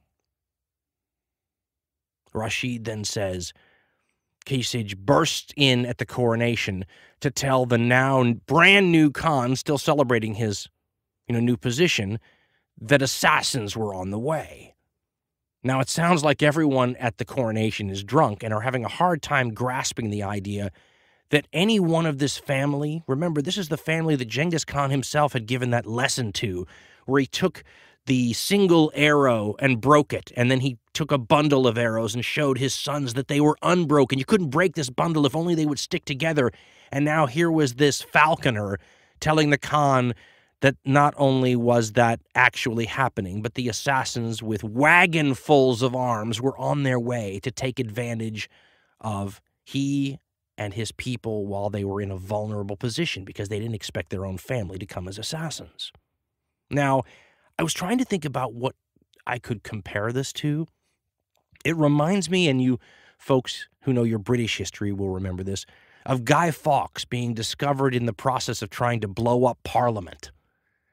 Rashid then says, Kasich burst in at the coronation to tell the now brand new Khan, still celebrating his new position, that assassins were on the way. Now, it sounds like everyone at the coronation is drunk and are having a hard time grasping the idea that any one of this family, remember, this is the family that Genghis Khan himself had given that lesson to, where he took the single arrow and broke it, and then he took a bundle of arrows and showed his sons that they were unbroken. You couldn't break this bundle if only they would stick together. And now here was this falconer telling the Khan that not only was that actually happening, but the assassins with wagonfuls of arms were on their way to take advantage of he and his people while they were in a vulnerable position because they didn't expect their own family to come as assassins. Now, I was trying to think about what I could compare this to. It reminds me, and you folks who know your British history will remember this, of Guy Fawkes being discovered in the process of trying to blow up Parliament.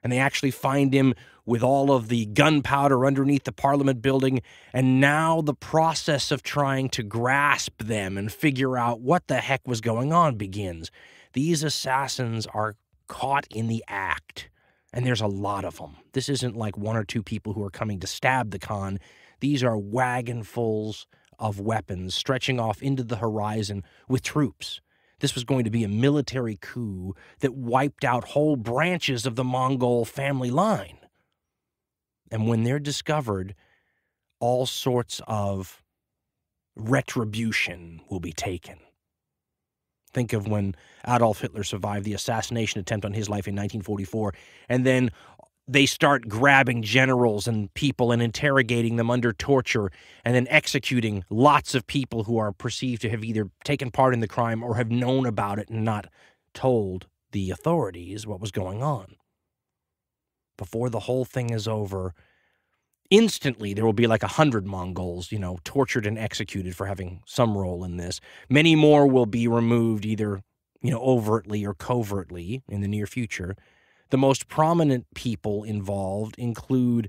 And they actually find him with all of the gunpowder underneath the Parliament building, and now the process of trying to grasp them and figure out what the heck was going on begins. These assassins are caught in the act, and there's a lot of them. This isn't like one or two people who are coming to stab the Khan. These are wagonfuls of weapons stretching off into the horizon with troops. This was going to be a military coup that wiped out whole branches of the Mongol family line. And when they're discovered, all sorts of retribution will be taken. Think of when Adolf Hitler survived the assassination attempt on his life in 1944, and then they start grabbing generals and people and interrogating them under torture and then executing lots of people who are perceived to have either taken part in the crime or have known about it and not told the authorities what was going on. Before the whole thing is over, instantly there will be like 100 Mongols, tortured and executed for having some role in this. Many more will be removed either, overtly or covertly in the near future. The most prominent people involved include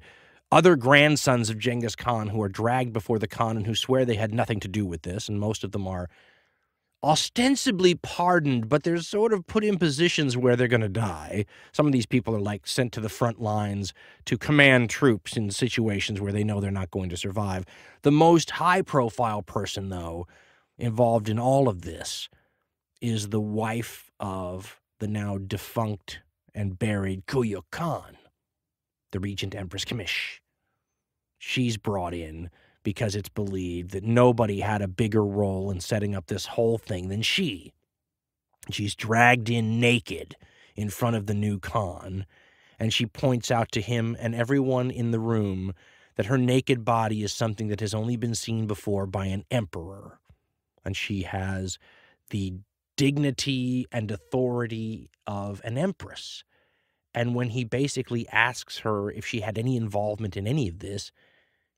other grandsons of Genghis Khan who are dragged before the Khan and who swear they had nothing to do with this, and most of them are ostensibly pardoned, but they're sort of put in positions where they're going to die. Some of these people are sent to the front lines to command troops in situations where they know they're not going to survive. The most high-profile person, though, involved in all of this is the wife of the now defunct and buried Kuyuk Khan, the Regent Empress Kamish. She's brought in because it's believed that nobody had a bigger role in setting up this whole thing than she. She's dragged in naked in front of the new Khan, and she points out to him and everyone in the room that her naked body is something that has only been seen before by an emperor, and she has the dignity and authority of an empress. And when he basically asks her if she had any involvement in any of this,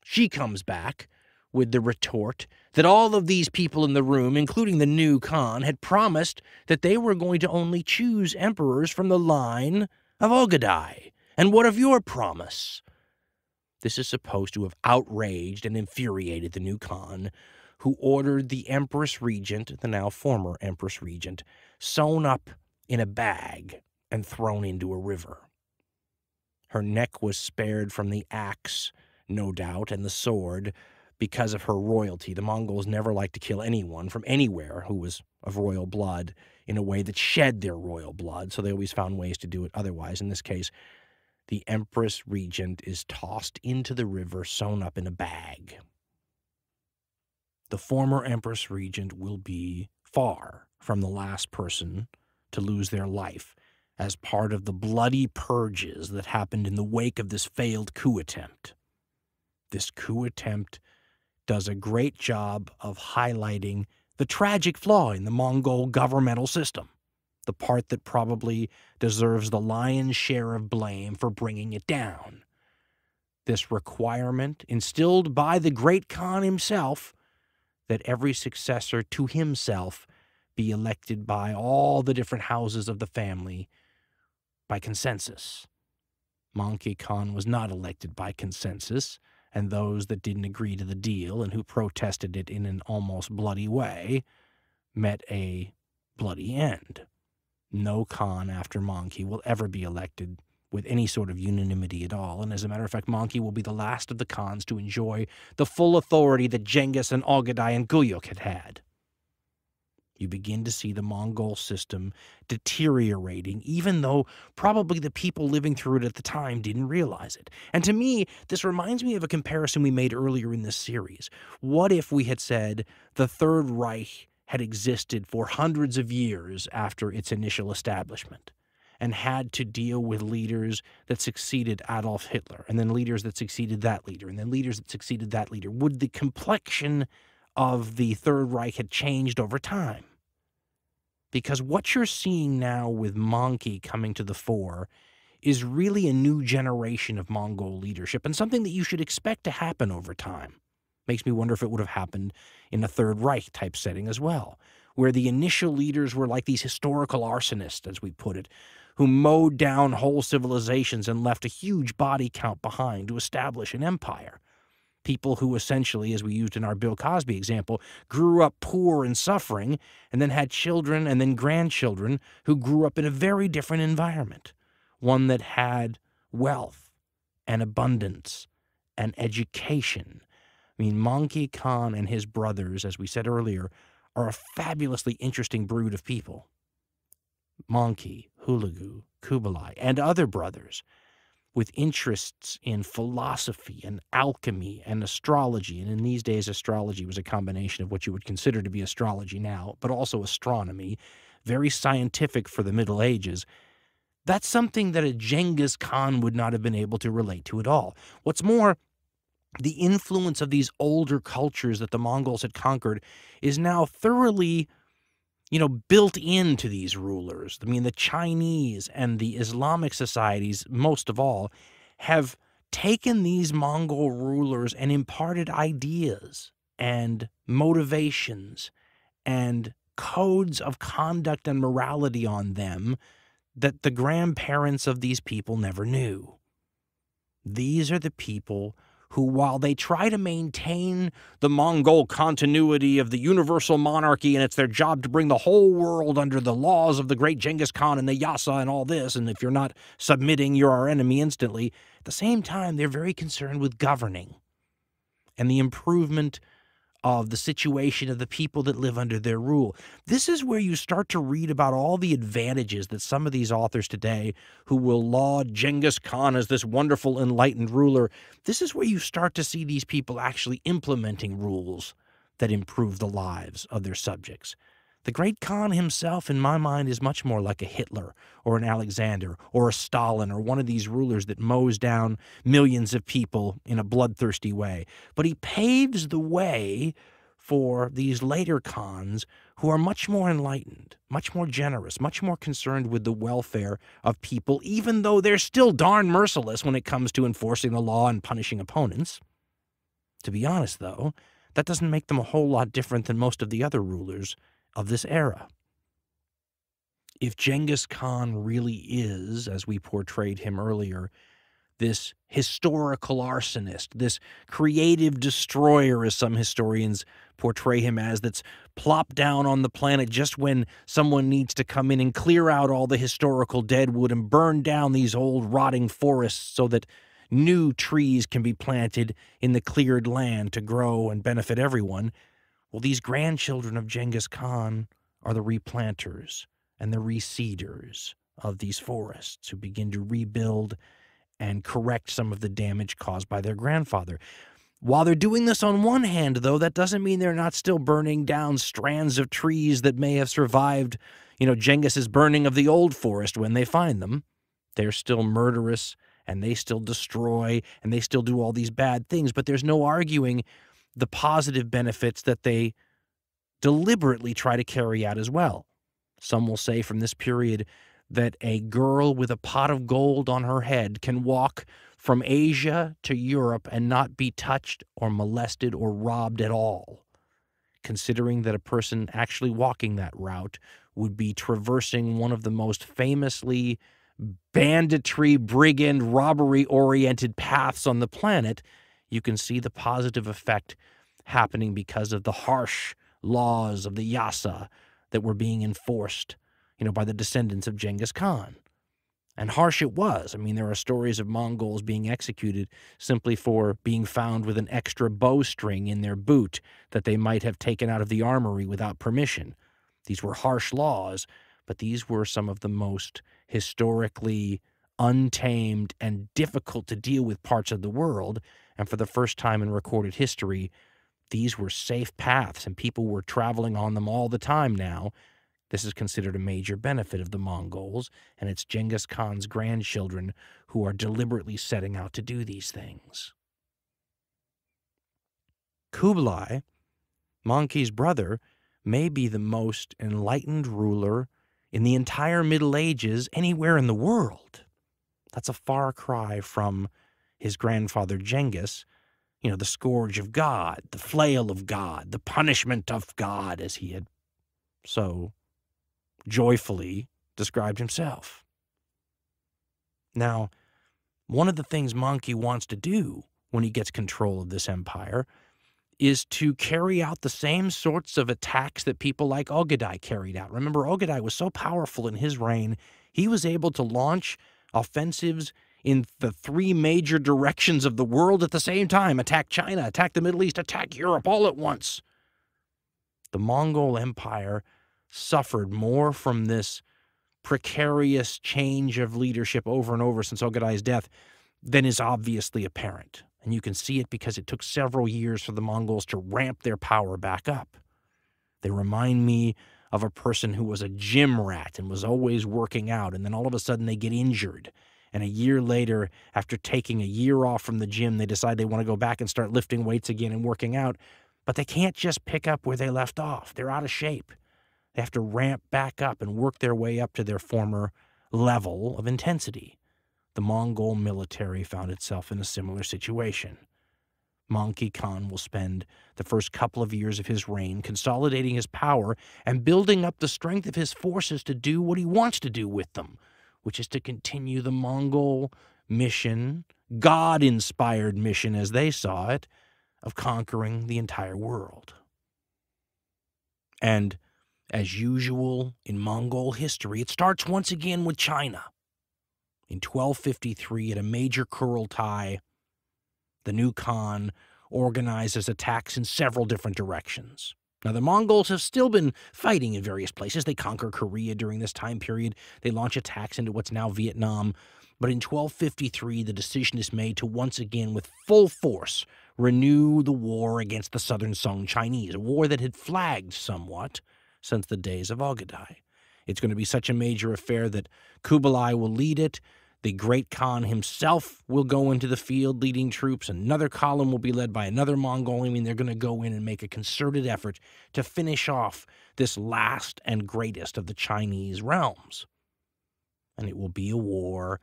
she comes back with the retort that all of these people in the room, including the new Khan, had promised that they were going to only choose emperors from the line of Ogadai. And what of your promise? This is supposed to have outraged and infuriated the new Khan, who ordered the Empress Regent, the now former Empress Regent, sewn up in a bag and thrown into a river. Her neck was spared from the axe, no doubt, and the sword because of her royalty. The Mongols never liked to kill anyone from anywhere who was of royal blood in a way that shed their royal blood, so they always found ways to do it otherwise. In this case, the Empress Regent is tossed into the river, sewn up in a bag. The former Empress Regent will be far from the last person to lose their life as part of the bloody purges that happened in the wake of this failed coup attempt. This coup attempt does a great job of highlighting the tragic flaw in the Mongol governmental system, the part that probably deserves the lion's share of blame for bringing it down. This requirement, instilled by the great Khan himself, that every successor to himself be elected by all the different houses of the family by consensus. Manke Khan was not elected by consensus, and those that didn't agree to the deal and who protested it in an almost bloody way met a bloody end. No Khan after Manke will ever be elected with any sort of unanimity at all, and as a matter of fact, Manke will be the last of the Khans to enjoy the full authority that Genghis and Ogedai and Guyuk had had. You begin to see the Mongol system deteriorating, even though probably the people living through it at the time didn't realize it. And to me, this reminds me of a comparison we made earlier in this series. What if we had said the Third Reich had existed for hundreds of years after its initial establishment and had to deal with leaders that succeeded Adolf Hitler, and then leaders that succeeded that leader, and then leaders that succeeded that leader? Would the complexion of the Third Reich had changed over time? Because what you're seeing now with Manke coming to the fore is really a new generation of Mongol leadership, and something that you should expect to happen over time. Makes me wonder if it would have happened in a Third Reich type setting as well, where the initial leaders were like these historical arsonists, as we put it, who mowed down whole civilizations and left a huge body count behind to establish an empire. People who essentially, as we used in our Bill Cosby example, grew up poor and suffering, and then had children and then grandchildren who grew up in a very different environment, one that had wealth and abundance and education. I mean, Manke Khan and his brothers, as we said earlier, are a fabulously interesting brood of people. Manke, Hulagu, Kublai, and other brothers with interests in philosophy and alchemy and astrology. And in these days, astrology was a combination of what you would consider to be astrology now, but also astronomy, very scientific for the Middle Ages. That's something that a Genghis Khan would not have been able to relate to at all. What's more, the influence of these older cultures that the Mongols had conquered is now thoroughly built into these rulers. I mean, the Chinese and the Islamic societies, most of all, have taken these Mongol rulers and imparted ideas and motivations and codes of conduct and morality on them that the grandparents of these people never knew. These are the people who, while they try to maintain the Mongol continuity of the universal monarchy, and it's their job to bring the whole world under the laws of the great Genghis Khan and the Yasa and all this, and if you're not submitting, you're our enemy instantly, at the same time, they're very concerned with governing and the improvement of the situation of the people that live under their rule. This is where you start to read about all the advantages that some of these authors today who will laud Genghis Khan as this wonderful enlightened ruler, this is where you start to see these people actually implementing rules that improve the lives of their subjects. The great Khan himself, in my mind, is much more like a Hitler or an Alexander or a Stalin or one of these rulers that mows down millions of people in a bloodthirsty way. But he paves the way for these later Khans who are much more enlightened, much more generous, much more concerned with the welfare of people, even though they're still darn merciless when it comes to enforcing the law and punishing opponents. To be honest, though, that doesn't make them a whole lot different than most of the other rulers of this era. If Genghis Khan really is, as we portrayed him earlier, this historical arsonist, this creative destroyer, as some historians portray him as, that's plopped down on the planet just when someone needs to come in and clear out all the historical deadwood and burn down these old rotting forests so that new trees can be planted in the cleared land to grow and benefit everyone. Well, these grandchildren of Genghis Khan are the replanters and the reseeders of these forests, who begin to rebuild and correct some of the damage caused by their grandfather. While they're doing this on one hand, though, that doesn't mean they're not still burning down strands of trees that may have survived, Genghis's burning of the old forest when they find them. They're still murderous, and they still destroy, and they still do all these bad things, but there's no arguing the positive benefits that they deliberately try to carry out as well. Some will say from this period that a girl with a pot of gold on her head can walk from Asia to Europe and not be touched or molested or robbed at all, considering that a person actually walking that route would be traversing one of the most famously banditry, brigand, robbery-oriented paths on the planet. You can see the positive effect happening because of the harsh laws of the Yasa that were being enforced, by the descendants of Genghis Khan. And harsh it was. I mean, there are stories of Mongols being executed simply for being found with an extra bowstring in their boot that they might have taken out of the armory without permission. These were harsh laws, but these were some of the most historically untamed and difficult to deal with parts of the world. And for the first time in recorded history, these were safe paths, and people were traveling on them all the time now. This is considered a major benefit of the Mongols, and it's Genghis Khan's grandchildren who are deliberately setting out to do these things. Kublai, Manki's brother, may be the most enlightened ruler in the entire Middle Ages anywhere in the world. That's a far cry from his grandfather Genghis, the scourge of God, the flail of God, the punishment of God, as he had so joyfully described himself. Now, one of the things Manki wants to do when he gets control of this empire is to carry out the same sorts of attacks that people like Ogadai carried out. Remember, Ogadai was so powerful in his reign, he was able to launch offensives in the three major directions of the world at the same time: attack China, attack the Middle East, attack Europe all at once. The Mongol Empire suffered more from this precarious change of leadership over and over since Ogadai's death than is obviously apparent. And you can see it because it took several years for the Mongols to ramp their power back up. They remind me of a person who was a gym rat and was always working out, and then all of a sudden they get injured. And a year later, after taking a year off from the gym, they decide they want to go back and start lifting weights again and working out. But they can't just pick up where they left off. They're out of shape. They have to ramp back up and work their way up to their former level of intensity. The Mongol military found itself in a similar situation. Manki Khan will spend the first couple of years of his reign consolidating his power and building up the strength of his forces to do what he wants to do with them, which is to continue the Mongol mission, God-inspired mission as they saw it, of conquering the entire world. And as usual in Mongol history, it starts once again with China. In 1253, at a major Kurultai, the new Khan organizes attacks in several different directions. Now, the Mongols have still been fighting in various places. They conquer Korea during this time period. They launch attacks into what's now Vietnam. But in 1253, the decision is made to once again, with full force, renew the war against the Southern Song Chinese, a war that had flagged somewhat since the days of Ogadai. It's going to be such a major affair that Kublai will lead it. The great Khan himself will go into the field leading troops. Another column will be led by another Mongol. I mean, they're going to go in and make a concerted effort to finish off this last and greatest of the Chinese realms. And it will be a war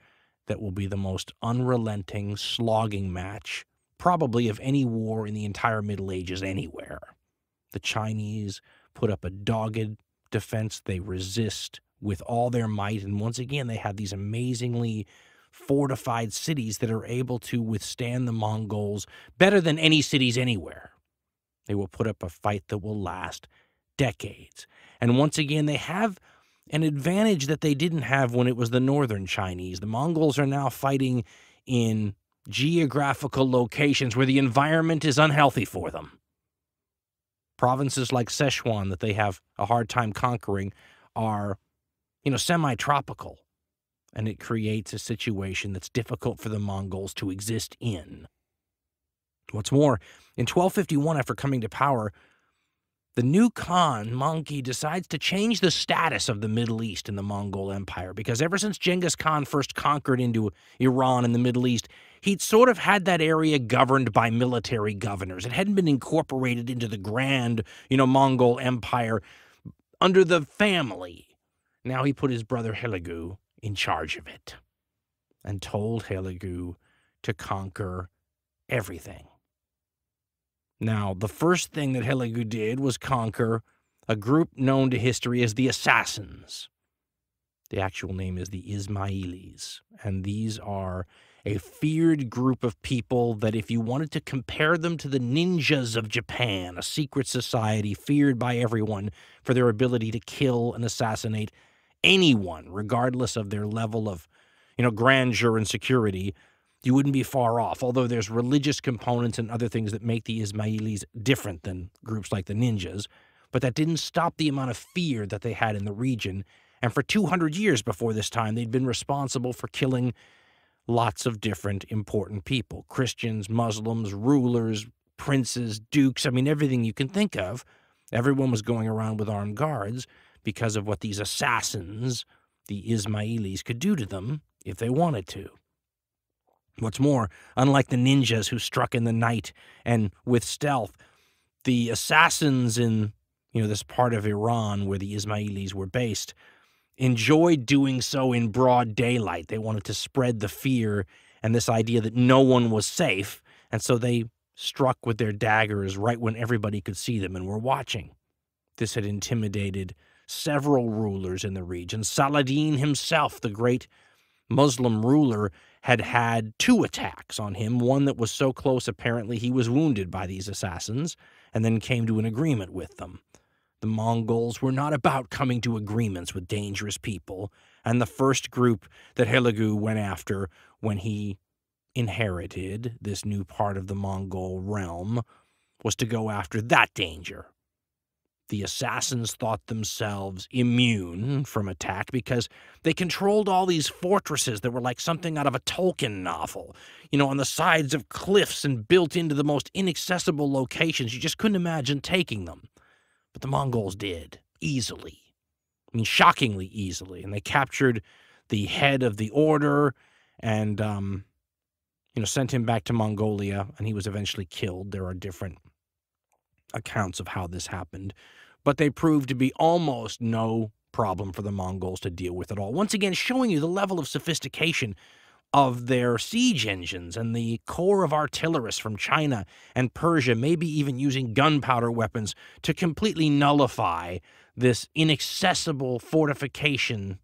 that will be the most unrelenting, slogging match, probably of any war in the entire Middle Ages anywhere. The Chinese put up a dogged defense. They resist with all their might. And once again, they have these amazingly fortified cities that are able to withstand the Mongols better than any cities anywhere. They will put up a fight that will last decades. And once again, they have an advantage that they didn't have when it was the northern Chinese. The Mongols are now fighting in geographical locations where the environment is unhealthy for them. Provinces like Sichuan that they have a hard time conquering are, semi-tropical. And it creates a situation that's difficult for the Mongols to exist in. What's more, in 1251, after coming to power, the new Khan, Mongke, decides to change the status of the Middle East in the Mongol Empire, because ever since Genghis Khan first conquered into Iran and the Middle East, he'd sort of had that area governed by military governors. It hadn't been incorporated into the grand, Mongol Empire under the family. Now he put his brother Hulagu in charge of it and told Hulagu to conquer everything. Now, the first thing that Hulagu did was conquer a group known to history as the Assassins. The actual name is the Ismailis, and these are a feared group of people that if you wanted to compare them to the ninjas of Japan, a secret society feared by everyone for their ability to kill and assassinate anyone, regardless of their level of, grandeur and security, you wouldn't be far off, although there's religious components and other things that make the Ismailis different than groups like the ninjas. But that didn't stop the amount of fear that they had in the region. And for 200 years before this time, they'd been responsible for killing lots of different important people. Christians, Muslims, rulers, princes, dukes, everything you can think of. Everyone was going around with armed guards because of what these assassins, the Ismailis, could do to them if they wanted to. What's more, unlike the ninjas who struck in the night and with stealth, the assassins in, this part of Iran where the Ismailis were based enjoyed doing so in broad daylight. They wanted to spread the fear and this idea that no one was safe, and so they struck with their daggers right when everybody could see them and were watching. This had intimidated several rulers in the region. Saladin himself, the great Muslim ruler, had 2 attacks on him, one that was so close apparently he was wounded by these assassins, and then came to an agreement with them. The Mongols were not about coming to agreements with dangerous people, and the first group that Hulagu went after when he inherited this new part of the Mongol realm was to go after that danger. The assassins thought themselves immune from attack because they controlled all these fortresses that were like something out of a Tolkien novel, on the sides of cliffs and built into the most inaccessible locations. You just couldn't imagine taking them. But the Mongols did, easily. Shockingly easily. And they captured the head of the order and, sent him back to Mongolia, and he was eventually killed. There are different accounts of how this happened, but they proved to be almost no problem for the Mongols to deal with at all. Once again, showing you the level of sophistication of their siege engines and the corps of artillerists from China and Persia, maybe even using gunpowder weapons to completely nullify this inaccessible fortification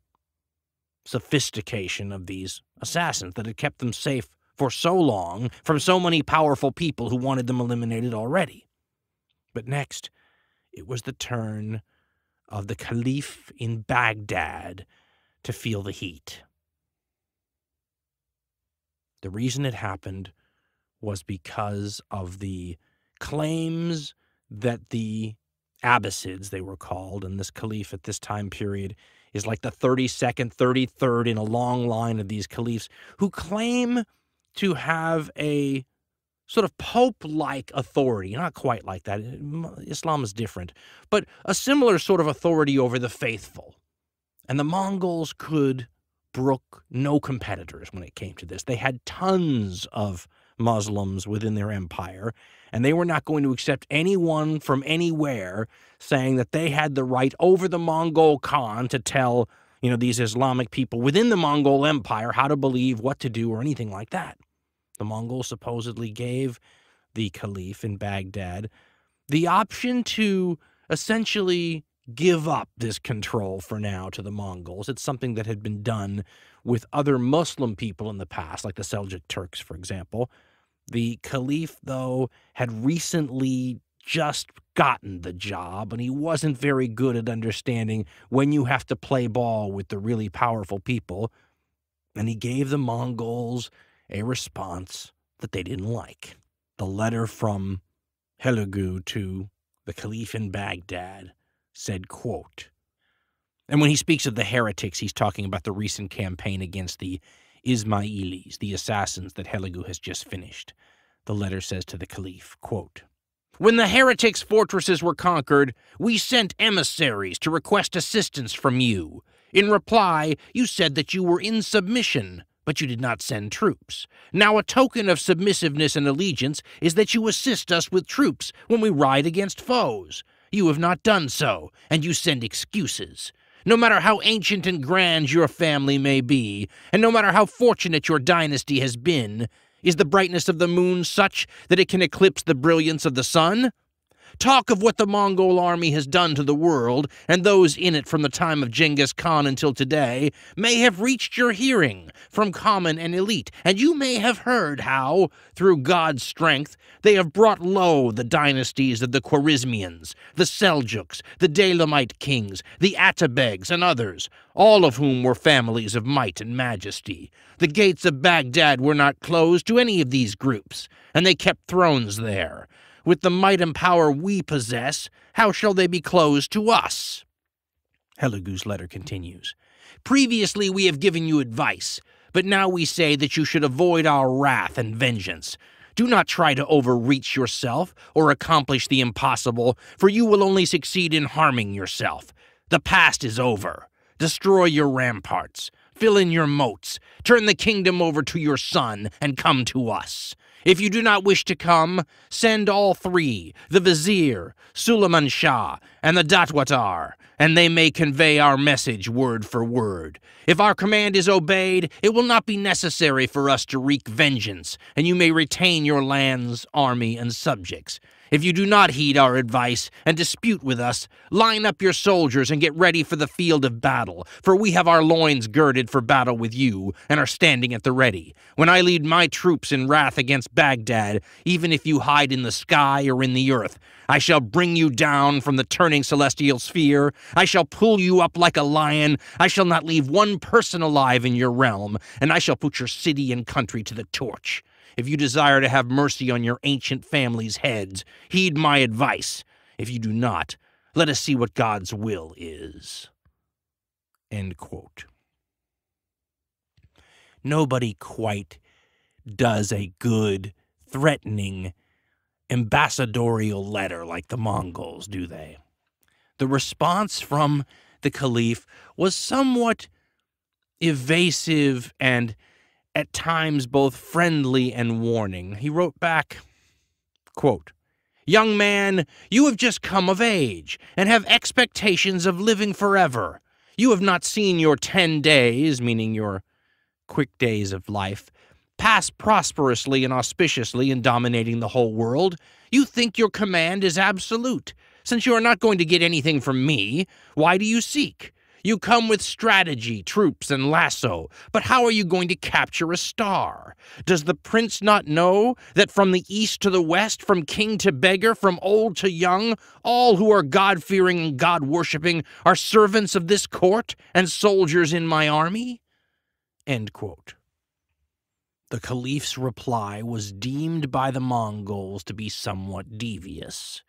sophistication of these assassins that had kept them safe for so long from so many powerful people who wanted them eliminated already. But next, it was the turn of the Caliph in Baghdad to feel the heat. The reason it happened was because of the claims that the Abbasids, they were called, and this caliph at this time period is like the 32nd, 33rd in a long line of these caliphs who claim to have a sort of pope-like authority. Not quite like that. Islam is different. But a similar sort of authority over the faithful. And the Mongols could brook no competitors when it came to this. They had tons of Muslims within their empire, and they were not going to accept anyone from anywhere saying that they had the right over the Mongol Khan to tell, these Islamic people within the Mongol Empire how to believe, what to do, or anything like that. The Mongols supposedly gave the caliph in Baghdad the option to essentially give up this control for now to the Mongols. It's something that had been done with other Muslim people in the past, like the Seljuk Turks, for example. The Caliph, though, had recently just gotten the job, and he wasn't very good at understanding when you have to play ball with the really powerful people, and he gave the Mongols a response that they didn't like. The letter from Helegu to the Caliph in Baghdad said, quote, and when he speaks of the heretics, he's talking about the recent campaign against the Ismailis, the assassins that Helegu has just finished. The letter says to the Caliph, quote, when the heretics' fortresses were conquered, we sent emissaries to request assistance from you. In reply, you said that you were in submission, but you did not send troops. Now a token of submissiveness and allegiance is that you assist us with troops when we ride against foes. You have not done so, and you send excuses. No matter how ancient and grand your family may be, and no matter how fortunate your dynasty has been, is the brightness of the moon such that it can eclipse the brilliance of the sun? Talk of what the Mongol army has done to the world, and those in it from the time of Genghis Khan until today, may have reached your hearing from common and elite, and you may have heard how, through God's strength, they have brought low the dynasties of the Khwarezmians, the Seljuks, the Daylamite kings, the Atabegs, and others, all of whom were families of might and majesty. The gates of Baghdad were not closed to any of these groups, and they kept thrones there. With the might and power we possess, how shall they be closed to us? Helegu's letter continues. Previously we have given you advice, but now we say that you should avoid our wrath and vengeance. Do not try to overreach yourself or accomplish the impossible, for you will only succeed in harming yourself. The past is over. Destroy your ramparts. Fill in your moats. Turn the kingdom over to your son and come to us. If you do not wish to come, send all three, the Vizier, Suleiman Shah, and the Datwatar, and they may convey our message word for word. If our command is obeyed, it will not be necessary for us to wreak vengeance, and you may retain your lands, army, and subjects. If you do not heed our advice and dispute with us, line up your soldiers and get ready for the field of battle, for we have our loins girded for battle with you and are standing at the ready. When I lead my troops in wrath against Baghdad, even if you hide in the sky or in the earth, I shall bring you down from the turning celestial sphere. I shall pull you up like a lion. I shall not leave one person alive in your realm, and I shall put your city and country to the torch. If you desire to have mercy on your ancient family's heads, heed my advice. If you do not, let us see what God's will is. End quote. Nobody quite does a good, threatening, ambassadorial letter like the Mongols, do they? The response from the Caliph was somewhat evasive and at times both friendly and warning. He wrote back, quote, young man, you have just come of age and have expectations of living forever. You have not seen your 10 days, meaning your quick days of life, pass prosperously and auspiciously in dominating the whole world. You think your command is absolute. Since you are not going to get anything from me, why do you seek? You come with strategy, troops, and lasso, but how are you going to capture a star? Does the prince not know that from the east to the west, from king to beggar, from old to young, all who are God-fearing and God-worshipping are servants of this court and soldiers in my army? End quote. The Caliph's reply was deemed by the Mongols to be somewhat devious.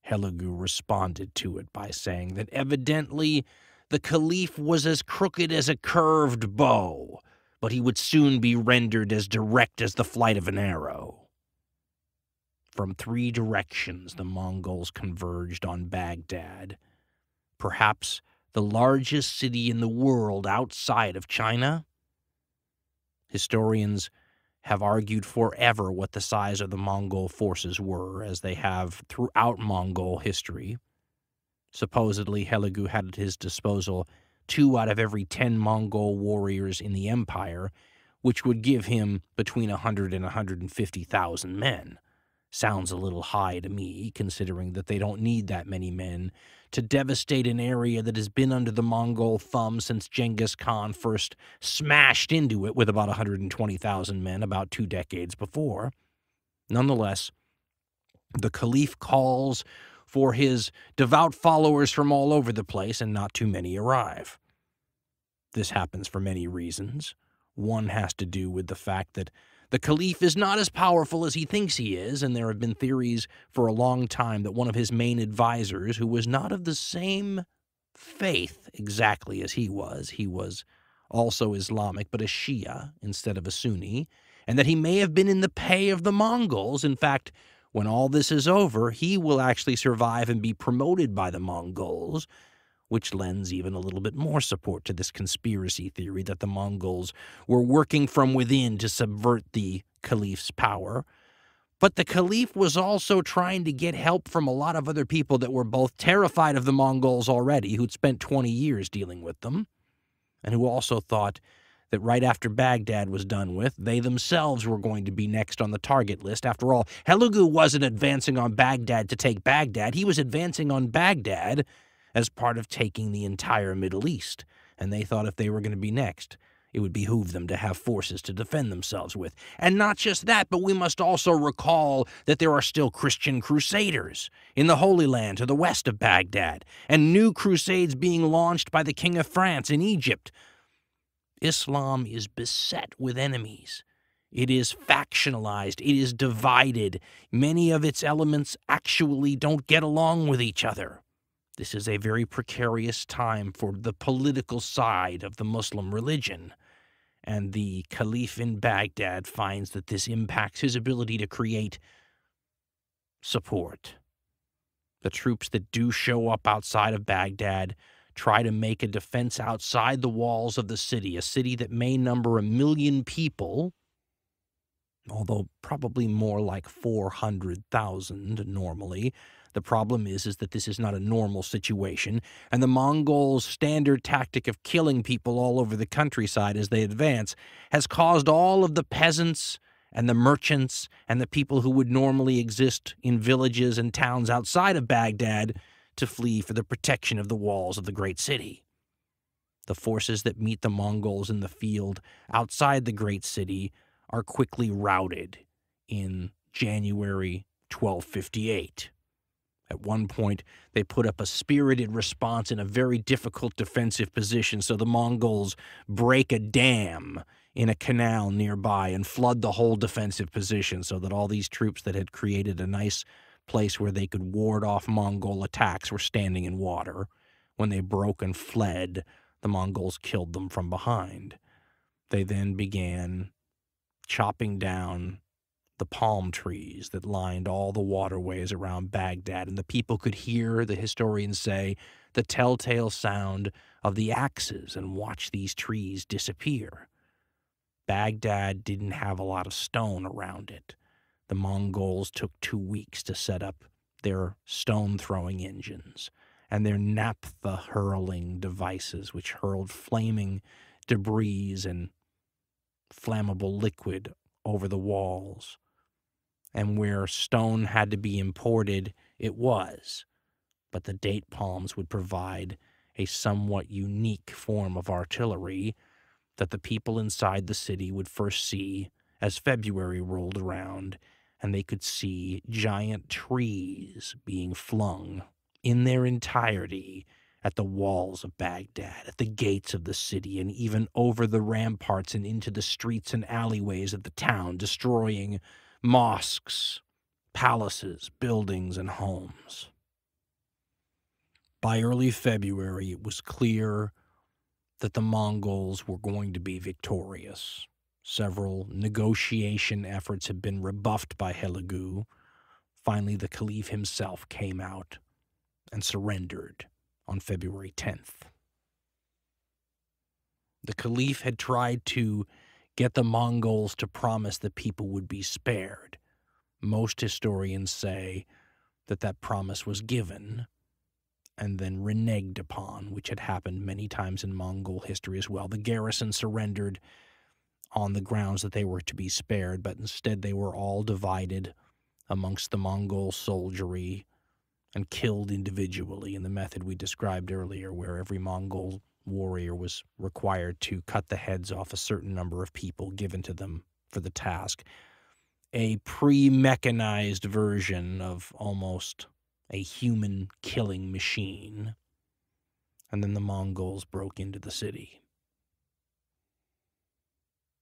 Helegu responded to it by saying that evidently the Caliph was as crooked as a curved bow, but he would soon be rendered as direct as the flight of an arrow. From 3 directions the Mongols converged on Baghdad, perhaps the largest city in the world outside of China. Historians have argued forever what the size of the Mongol forces were, as they have throughout Mongol history. Supposedly, Helegu had at his disposal 2 out of every 10 Mongol warriors in the empire, which would give him between 100 and 150,000 men. sounds a little high to me, considering that they don't need that many men to devastate an area that has been under the Mongol thumb since Genghis Khan first smashed into it with about 120,000 men about 2 decades before. Nonetheless, the Caliph calls for his devout followers from all over the place, and not too many arrive. This happens for many reasons. One has to do with the fact that the Caliph is not as powerful as he thinks he is, and there have been theories for a long time that one of his main advisors, who was not of the same faith exactly as he was also Islamic, but a Shia instead of a Sunni, and that he may have been in the pay of the Mongols. In fact, when all this is over, he will actually survive and be promoted by the Mongols, which lends even a little bit more support to this conspiracy theory that the Mongols were working from within to subvert the Caliph's power. But the Caliph was also trying to get help from a lot of other people that were both terrified of the Mongols already, who'd spent 20 years dealing with them, and who also thought that right after Baghdad was done with, they themselves were going to be next on the target list. After all, Telugu wasn't advancing on Baghdad to take Baghdad. He was advancing on Baghdad as part of taking the entire Middle East, and they thought if they were going to be next, it would behoove them to have forces to defend themselves with. And not just that, but we must also recall that there are still Christian crusaders in the Holy Land to the west of Baghdad, and new crusades being launched by the King of France in Egypt. Islam is beset with enemies. It is factionalized. It is divided. Many of its elements actually don't get along with each other. This is a very precarious time for the political side of the Muslim religion, and the Caliph in Baghdad finds that this impacts his ability to create support. The troops that do show up outside of Baghdad try to make a defense outside the walls of the city, a city that may number 1 million people, although probably more like 400,000 normally. The problem is that this is not a normal situation, and the Mongols' standard tactic of killing people all over the countryside as they advance has caused all of the peasants and the merchants and the people who would normally exist in villages and towns outside of Baghdad to flee for the protection of the walls of the great city. The forces that meet the Mongols in the field outside the great city are quickly routed in January 1258. At one point, they put up a spirited response in a very difficult defensive position, so the Mongols break a dam in a canal nearby and flood the whole defensive position so that all these troops that had created a nice place where they could ward off Mongol attacks were standing in water. When they broke and fled, the Mongols killed them from behind. They then began chopping down the palm trees that lined all the waterways around Baghdad, and the people could hear, the historians say, the telltale sound of the axes and watch these trees disappear. Baghdad didn't have a lot of stone around it. The Mongols took 2 weeks to set up their stone-throwing engines and their naphtha-hurling devices, which hurled flaming debris and flammable liquid over the walls. And where stone had to be imported, it was. But the date palms would provide a somewhat unique form of artillery that the people inside the city would first see as February rolled around, and they could see giant trees being flung in their entirety at the walls of Baghdad, at the gates of the city, and even over the ramparts and into the streets and alleyways of the town, destroying mosques, palaces, buildings, and homes. By early February, it was clear that the Mongols were going to be victorious. Several negotiation efforts had been rebuffed by Telugu. Finally, the Caliph himself came out and surrendered on February 10th. The Caliph had tried to get the Mongols to promise that people would be spared. Most historians say that that promise was given and then reneged upon, which had happened many times in Mongol history as well. The garrison surrendered on the grounds that they were to be spared, but instead they were all divided amongst the Mongol soldiery and killed individually in the method we described earlier, where every Mongol warrior was required to cut the heads off a certain number of people given to them for the task. A pre-mechanized version of almost a human killing machine. And then the Mongols broke into the city.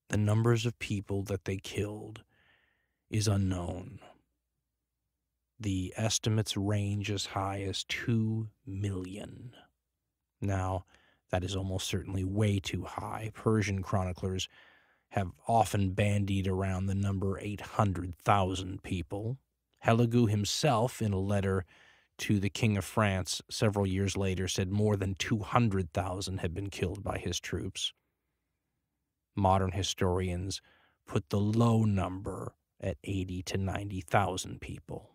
The numbers of people that they killed is unknown. The estimates range as high as 2 million. Now, that is almost certainly way too high. Persian chroniclers have often bandied around the number 800,000 people. Helagu himself, in a letter to the King of France several years later, said more than 200,000 had been killed by his troops. Modern historians put the low number at 80 to 90,000 people.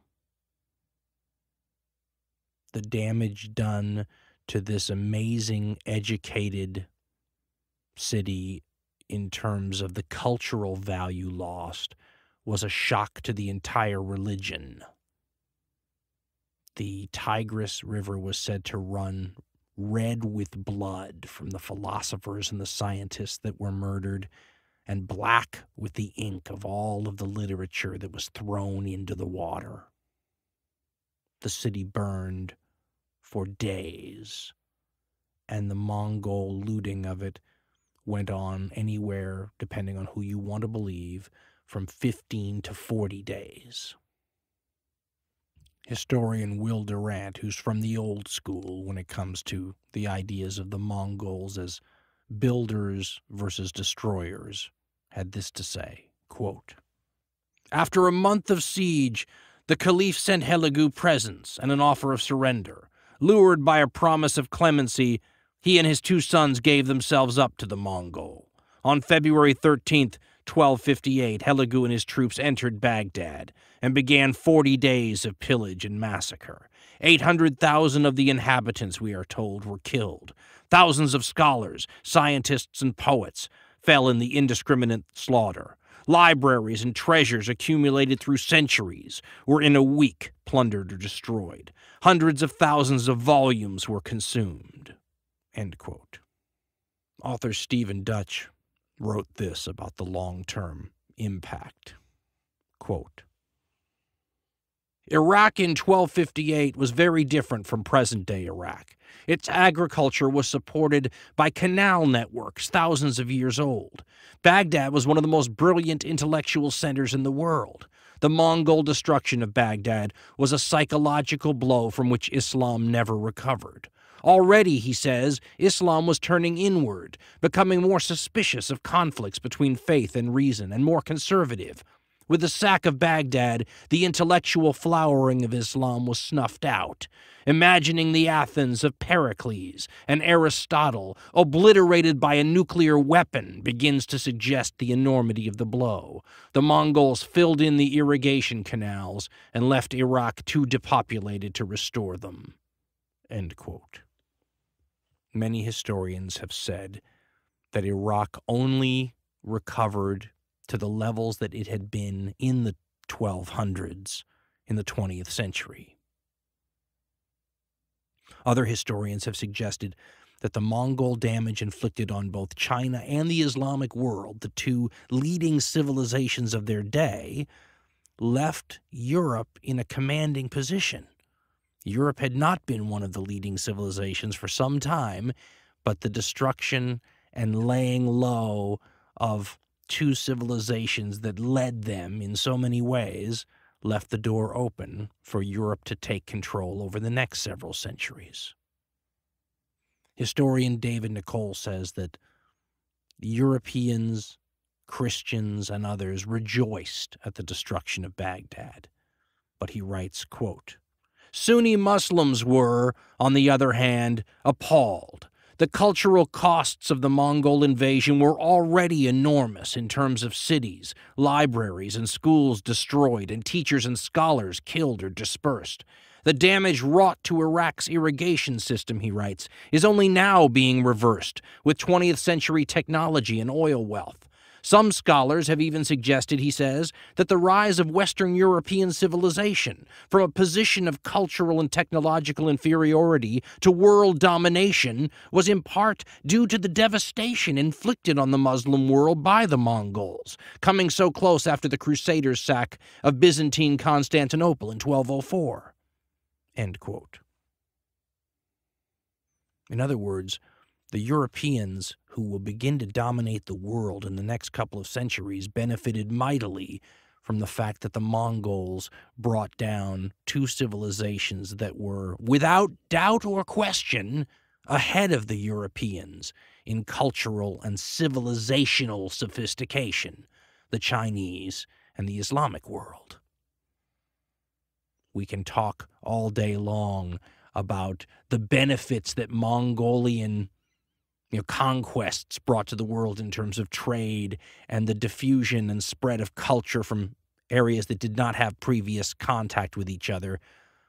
The damage done to this amazing, educated city in terms of the cultural value lost was a shock to the entire religion. The Tigris River was said to run red with blood from the philosophers and the scientists that were murdered, and black with the ink of all of the literature that was thrown into the water. The city burned for days, and the Mongol looting of it went on anywhere, depending on who you want to believe, from 15 to 40 days. Historian Will Durant, who's from the old school when it comes to the ideas of the Mongols as builders versus destroyers, had this to say, quote, "After a month of siege, the Caliph sent Helagu presents and an offer of surrender. Lured by a promise of clemency, he and his 2 sons gave themselves up to the Mongol. On February 13th, 1258, Helagu and his troops entered Baghdad and began 40 days of pillage and massacre. 800,000 of the inhabitants, we are told, were killed. Thousands of scholars, scientists, and poets fell in the indiscriminate slaughter. Libraries and treasures accumulated through centuries were in a week plundered or destroyed. Hundreds of thousands of volumes were consumed." End quote. Author Stephen Dutch wrote this about the long-term impact. Quote, "Iraq in 1258 was very different from present-day Iraq. Its agriculture was supported by canal networks thousands of years old. Baghdad was one of the most brilliant intellectual centers in the world. The Mongol destruction of Baghdad was a psychological blow from which Islam never recovered. Already, he says, Islam was turning inward, becoming more suspicious of conflicts between faith and reason, and more conservative. With the sack of Baghdad, the intellectual flowering of Islam was snuffed out. Imagining the Athens of Pericles and Aristotle obliterated by a nuclear weapon begins to suggest the enormity of the blow. The Mongols filled in the irrigation canals and left Iraq too depopulated to restore them." End quote. Many historians have said that Iraq only recovered to the levels that it had been in the 1200s in the 20th century. Other historians have suggested that the Mongol damage inflicted on both China and the Islamic world, the 2 leading civilizations of their day, left Europe in a commanding position. Europe had not been one of the leading civilizations for some time, but the destruction and laying low of 2 civilizations that led them in so many ways left the door open for Europe to take control over the next several centuries. Historian David Nicole says that Europeans, Christians, and others rejoiced at the destruction of Baghdad. But he writes, quote, "Sunni Muslims were, on the other hand, appalled. The cultural costs of the Mongol invasion were already enormous in terms of cities, libraries, and schools destroyed, and teachers and scholars killed or dispersed. The damage wrought to Iraq's irrigation system," he writes, "is only now being reversed with 20th century technology and oil wealth. Some scholars have even suggested, he says, that the rise of Western European civilization from a position of cultural and technological inferiority to world domination was in part due to the devastation inflicted on the Muslim world by the Mongols, coming so close after the Crusaders' sack of Byzantine Constantinople in 1204. End quote. In other words, the Europeans who will begin to dominate the world in the next couple of centuries benefited mightily from the fact that the Mongols brought down two civilizations that were, without doubt or question, ahead of the Europeans in cultural and civilizational sophistication, the Chinese and the Islamic world. We can talk all day long about the benefits that Mongolian conquests brought to the world in terms of trade and the diffusion and spread of culture from areas that did not have previous contact with each other.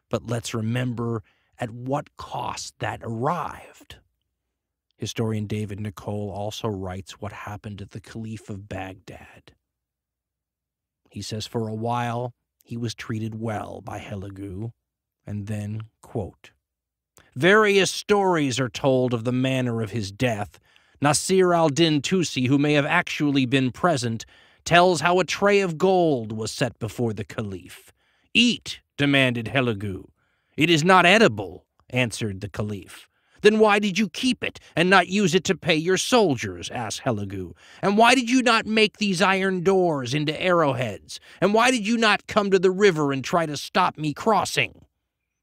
But let's remember at what cost that arrived. Historian David Nicole also writes what happened to the Caliph of Baghdad. He says for a while he was treated well by Hulagu, and then, quote, various stories are told of the manner of his death. Nasir al-Din Tusi, who may have actually been present, tells how a tray of gold was set before the caliph. Eat, demanded Hulagu. It is not edible, answered the caliph. Then why did you keep it and not use it to pay your soldiers, asked Hulagu. And why did you not make these iron doors into arrowheads? And why did you not come to the river and try to stop me crossing?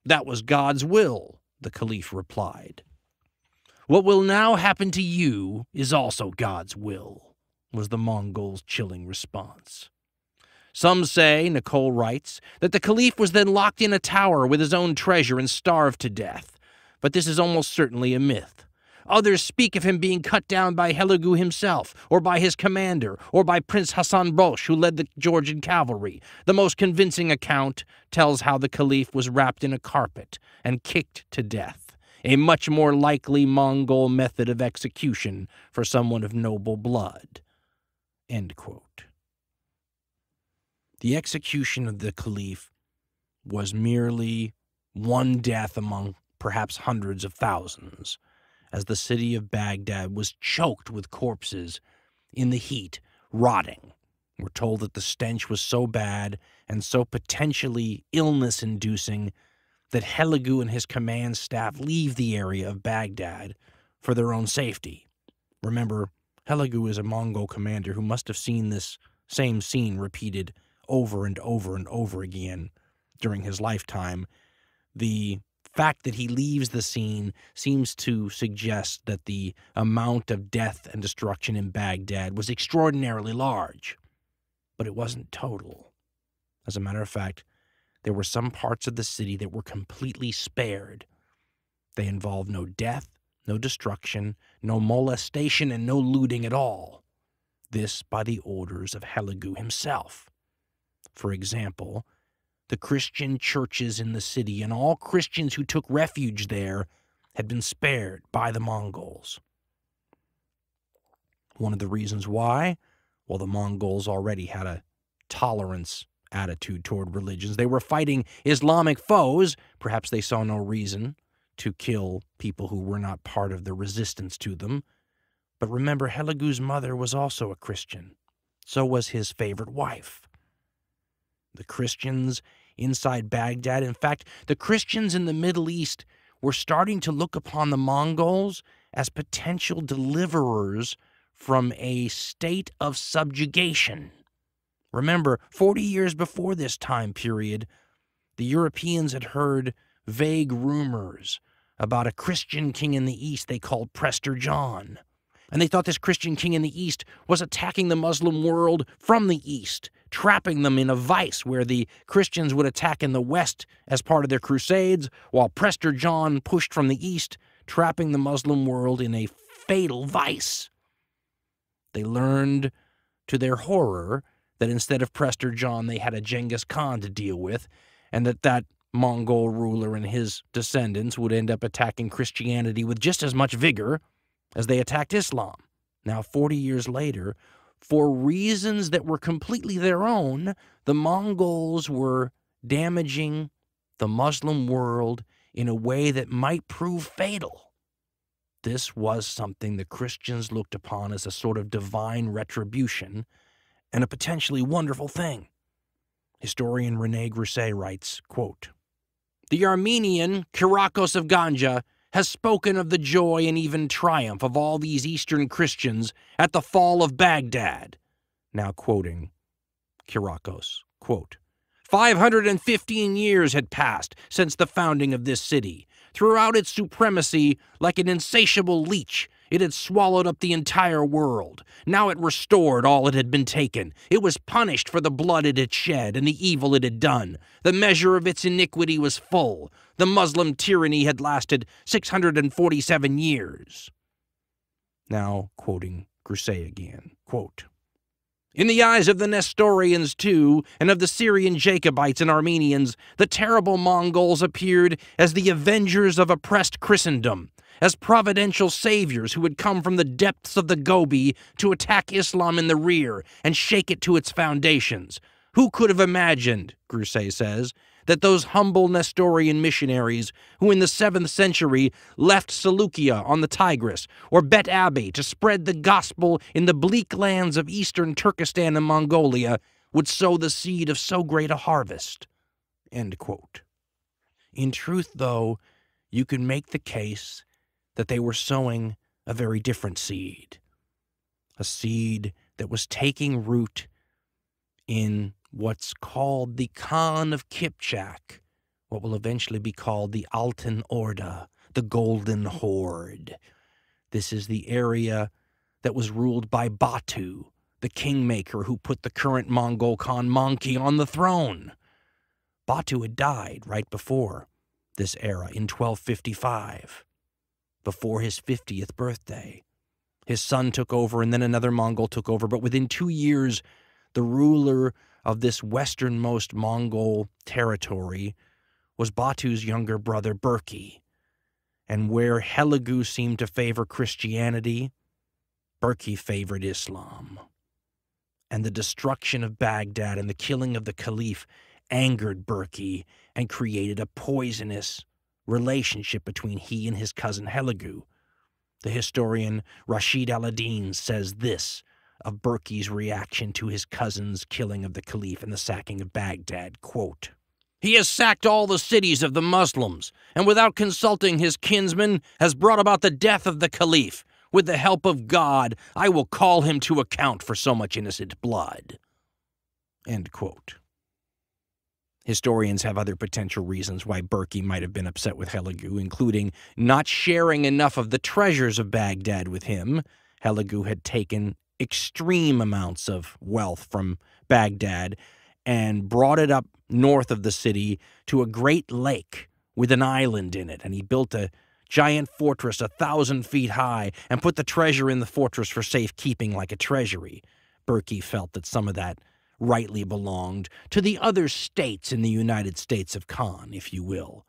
That was God's will, the caliph replied. What will now happen to you is also God's will, was the Mongols' chilling response. Some say, Nicole writes, that the caliph was then locked in a tower with his own treasure and starved to death, but this is almost certainly a myth. Others speak of him being cut down by Hulagu himself, or by his commander, or by Prince Hassan Bosch, who led the Georgian cavalry. The most convincing account tells how the caliph was wrapped in a carpet and kicked to death, a much more likely Mongol method of execution for someone of noble blood. End quote. The execution of the caliph was merely one death among perhaps hundreds of thousands, as the city of Baghdad was choked with corpses in the heat, rotting. We're told that the stench was so bad and so potentially illness-inducing that Hulagu and his command staff leave the area of Baghdad for their own safety. Remember, Hulagu is a Mongol commander who must have seen this same scene repeated over and over and over again during his lifetime. The fact that he leaves the scene seems to suggest that the amount of death and destruction in Baghdad was extraordinarily large, but it wasn't total. As a matter of fact, there were some parts of the city that were completely spared. They involved no death, no destruction, no molestation, and no looting at all. This by the orders of Hulagu himself. For example, the Christian churches in the city and all Christians who took refuge there had been spared by the Mongols. One of the reasons why? Well, the Mongols already had a tolerance attitude toward religions. They were fighting Islamic foes. Perhaps they saw no reason to kill people who were not part of the resistance to them. But remember, Hulagu's mother was also a Christian. So was his favorite wife. The Christians inside Baghdad, in fact, the Christians in the Middle East were starting to look upon the Mongols as potential deliverers from a state of subjugation. Remember, 40 years before this time period, the Europeans had heard vague rumors about a Christian king in the East they called Prester John. And they thought this Christian king in the East was attacking the Muslim world from the East, trapping them in a vice where the Christians would attack in the West as part of their crusades, while Prester John pushed from the East, trapping the Muslim world in a fatal vice. They learned, to their horror, that instead of Prester John, they had a Genghis Khan to deal with, and that Mongol ruler and his descendants would end up attacking Christianity with just as much vigor as they attacked Islam. Now, 40 years later, for reasons that were completely their own, the Mongols were damaging the Muslim world in a way that might prove fatal. This was something the Christians looked upon as a sort of divine retribution and a potentially wonderful thing. Historian René Grousset writes, quote, "The Armenian Kyriakos of Ganja has spoken of the joy and even triumph of all these Eastern Christians at the fall of Baghdad." Now quoting Kyriakos, quote, 515 years had passed since the founding of this city. Throughout its supremacy, like an insatiable leech, it had swallowed up the entire world. Now it restored all it had been taken. It was punished for the blood it had shed and the evil it had done. The measure of its iniquity was full. The Muslim tyranny had lasted 647 years. Now quoting Grousset again, quote, "In the eyes of the Nestorians, too, and of the Syrian Jacobites and Armenians, the terrible Mongols appeared as the avengers of oppressed Christendom, as providential saviors who had come from the depths of the Gobi to attack Islam in the rear and shake it to its foundations. Who could have imagined," Grousset says, "that those humble Nestorian missionaries who in the 7th century left Seleucia on the Tigris or Bet Abbey to spread the gospel in the bleak lands of eastern Turkestan and Mongolia would sow the seed of so great a harvest?" End quote. In truth, though, you can make the case that they were sowing a very different seed, a seed that was taking root in what's called the Khan of Kipchak, what will eventually be called the Altan Orda, the Golden Horde. This is the area that was ruled by Batu, the kingmaker who put the current Mongol Khan Manki on the throne. Batu had died right before this era in 1255, before his 50th birthday. His son took over, and then another Mongol took over, but within 2 years, the ruler of this westernmost Mongol territory was Batu's younger brother, Berke. And where Helagu seemed to favor Christianity, Berke favored Islam. And the destruction of Baghdad and the killing of the caliph angered Berke and created a poisonous relationship between he and his cousin Helagu. The historian Rashid al-Din says this of Berke's reaction to his cousin's killing of the caliph and the sacking of Baghdad, quote, "He has sacked all the cities of the Muslims, and without consulting his kinsmen has brought about the death of the caliph. With the help of God, I will call him to account for so much innocent blood." End quote. Historians have other potential reasons why Berke might have been upset with Helagu, including not sharing enough of the treasures of Baghdad with him. Helagu had taken extreme amounts of wealth from Baghdad and brought it up north of the city to a great lake with an island in it, and he built a giant fortress 1,000 feet high and put the treasure in the fortress for safekeeping like a treasury. Berke felt that some of that rightly belonged to the other states in the United States of Khan, if you will.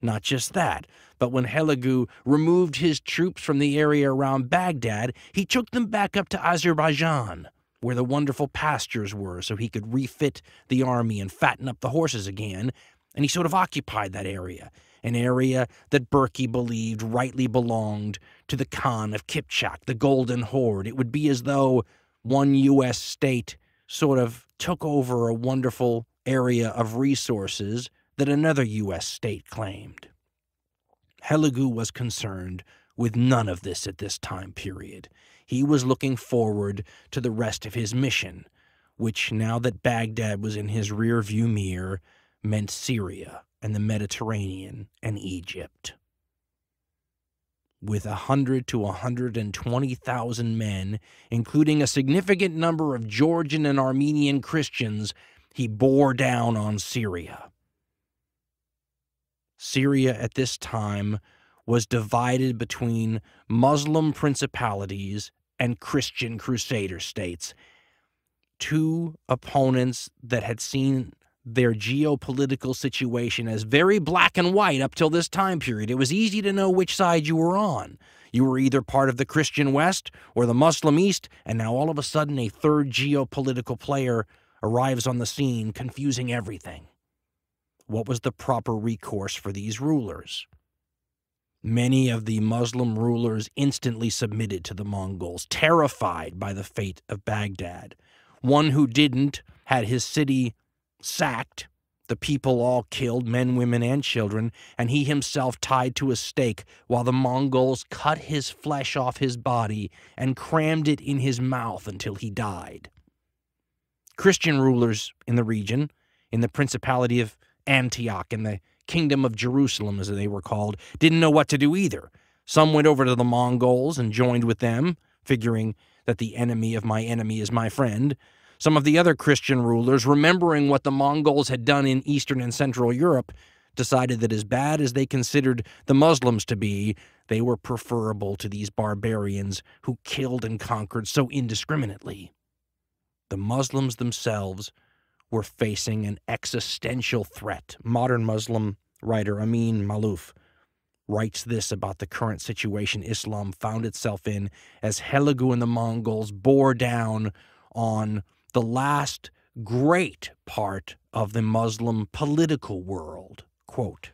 Not just that, but when Helagu removed his troops from the area around Baghdad, he took them back up to Azerbaijan, where the wonderful pastures were, so he could refit the army and fatten up the horses again, and he sort of occupied that area, an area that Berke believed rightly belonged to the Khan of Kipchak, the Golden Horde. It would be as though one U.S. state sort of took over a wonderful area of resources that another U.S. state claimed. Helagu was concerned with none of this at this time period. He was looking forward to the rest of his mission, which, now that Baghdad was in his rear-view mirror, meant Syria and the Mediterranean and Egypt. With 100 to 120,000 men, including a significant number of Georgian and Armenian Christians, he bore down on Syria. Syria at this time was divided between Muslim principalities and Christian crusader states, two opponents that had seen their geopolitical situation as very black and white up till this time period. It was easy to know which side you were on. You were either part of the Christian West or the Muslim East, and now all of a sudden a third geopolitical player arrives on the scene, confusing everything. What was the proper recourse for these rulers? Many of the Muslim rulers instantly submitted to the Mongols, terrified by the fate of Baghdad. One who didn't had his city sacked, the people all killed, men, women, and children, and he himself tied to a stake while the Mongols cut his flesh off his body and crammed it in his mouth until he died. Christian rulers in the region, in the Principality of Antioch and the Kingdom of Jerusalem, as they were called, didn't know what to do either. Some went over to the Mongols and joined with them, figuring that the enemy of my enemy is my friend. Some of the other Christian rulers, remembering what the Mongols had done in Eastern and Central Europe, decided that as bad as they considered the Muslims to be, they were preferable to these barbarians who killed and conquered so indiscriminately. The Muslims themselves were facing an existential threat. Modern Muslim writer Amin Maalouf writes this about the current situation Islam found itself in as Helegu and the Mongols bore down on the last great part of the Muslim political world. Quote,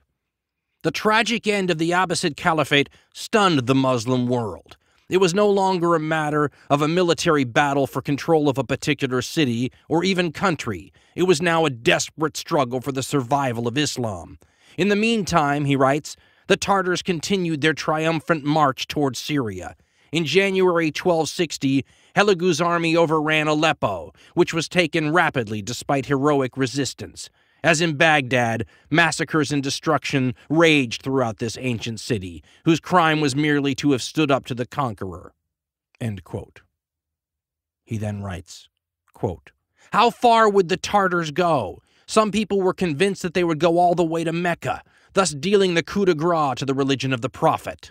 "The tragic end of the Abbasid Caliphate stunned the Muslim world. It was no longer a matter of a military battle for control of a particular city or even country. It was now a desperate struggle for the survival of Islam. In the meantime," he writes, "the Tartars continued their triumphant march toward Syria. In January 1260, Helegu's army overran Aleppo, which was taken rapidly despite heroic resistance. As in Baghdad, massacres and destruction raged throughout this ancient city, whose crime was merely to have stood up to the conqueror." End quote. He then writes, quote, "How far would the Tartars go? Some people were convinced that they would go all the way to Mecca, thus dealing the coup de grace to the religion of the Prophet.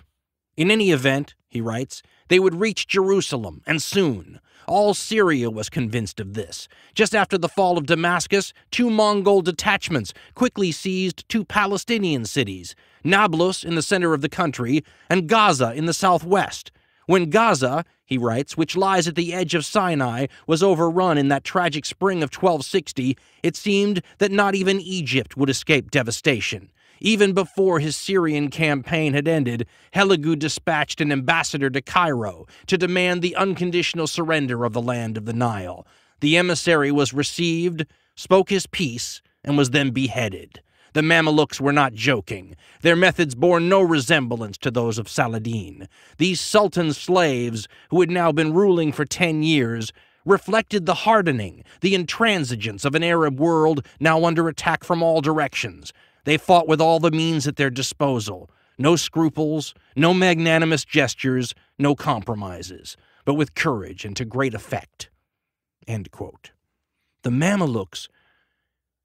In any event," he writes, "they would reach Jerusalem, and soon. All Syria was convinced of this. Just after the fall of Damascus, 2 Mongol detachments quickly seized 2 Palestinian cities, Nablus in the center of the country and Gaza in the southwest. When Gaza," he writes, "which lies at the edge of Sinai, was overrun in that tragic spring of 1260, it seemed that not even Egypt would escape devastation. Even before his Syrian campaign had ended, Helegu dispatched an ambassador to Cairo to demand the unconditional surrender of the land of the Nile. The emissary was received, spoke his piece, and was then beheaded. The Mamelukes were not joking. Their methods bore no resemblance to those of Saladin. These sultan's slaves, who had now been ruling for 10 years, reflected the hardening, the intransigence of an Arab world now under attack from all directions. They fought with all the means at their disposal. No scruples, no magnanimous gestures, no compromises, but with courage and to great effect." End quote. The Mamelukes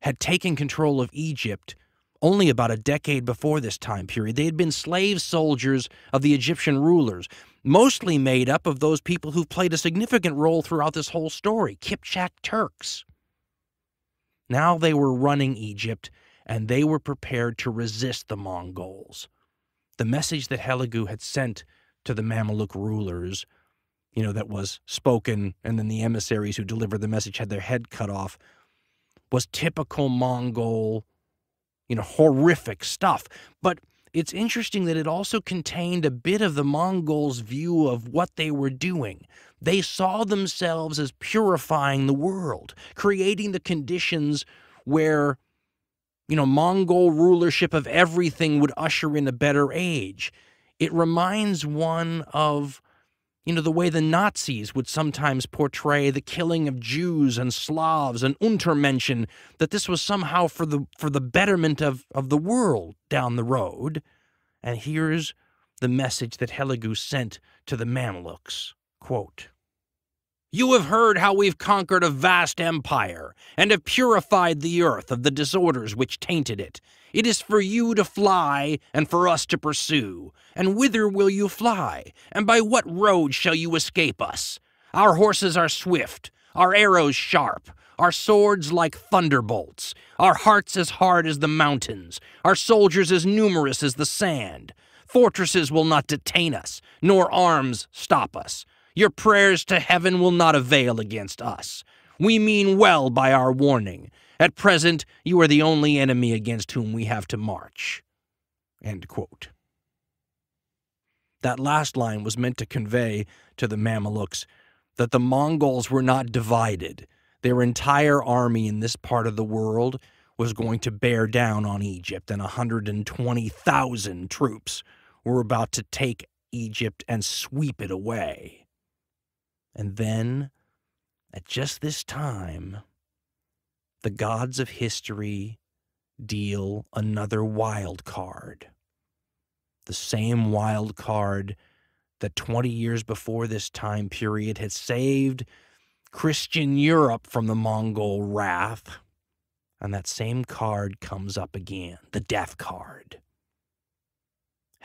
had taken control of Egypt only about a decade before this time period. They had been slave soldiers of the Egyptian rulers, mostly made up of those people who've played a significant role throughout this whole story, Kipchak Turks. Now they were running Egypt, and they were prepared to resist the Mongols. The message that Helegu had sent to the Mamluk rulers, that was spoken, and then the emissaries who delivered the message had their head cut off, was typical Mongol, horrific stuff. But it's interesting that it also contained a bit of the Mongols' view of what they were doing. They saw themselves as purifying the world, creating the conditions where Mongol rulership of everything would usher in a better age. It reminds one of, the way the Nazis would sometimes portray the killing of Jews and Slavs and Untermenschen, that this was somehow for the betterment of the world down the road. And here's the message that Helegu sent to the Mamluks. Quote, "You have heard how we've conquered a vast empire and have purified the earth of the disorders which tainted it. It is for you to fly and for us to pursue. And whither will you fly? And by what road shall you escape us? Our horses are swift, our arrows sharp, our swords like thunderbolts, our hearts as hard as the mountains, our soldiers as numerous as the sand. Fortresses will not detain us, nor arms stop us. Your prayers to heaven will not avail against us. We mean well by our warning. At present, you are the only enemy against whom we have to march." End quote. That last line was meant to convey to the Mamelukes that the Mongols were not divided. Their entire army in this part of the world was going to bear down on Egypt, and 120,000 troops were about to take Egypt and sweep it away. And then, at just this time, the gods of history deal another wild card. The same wild card that 20 years before this time period had saved Christian Europe from the Mongol wrath. And that same card comes up again, the death card.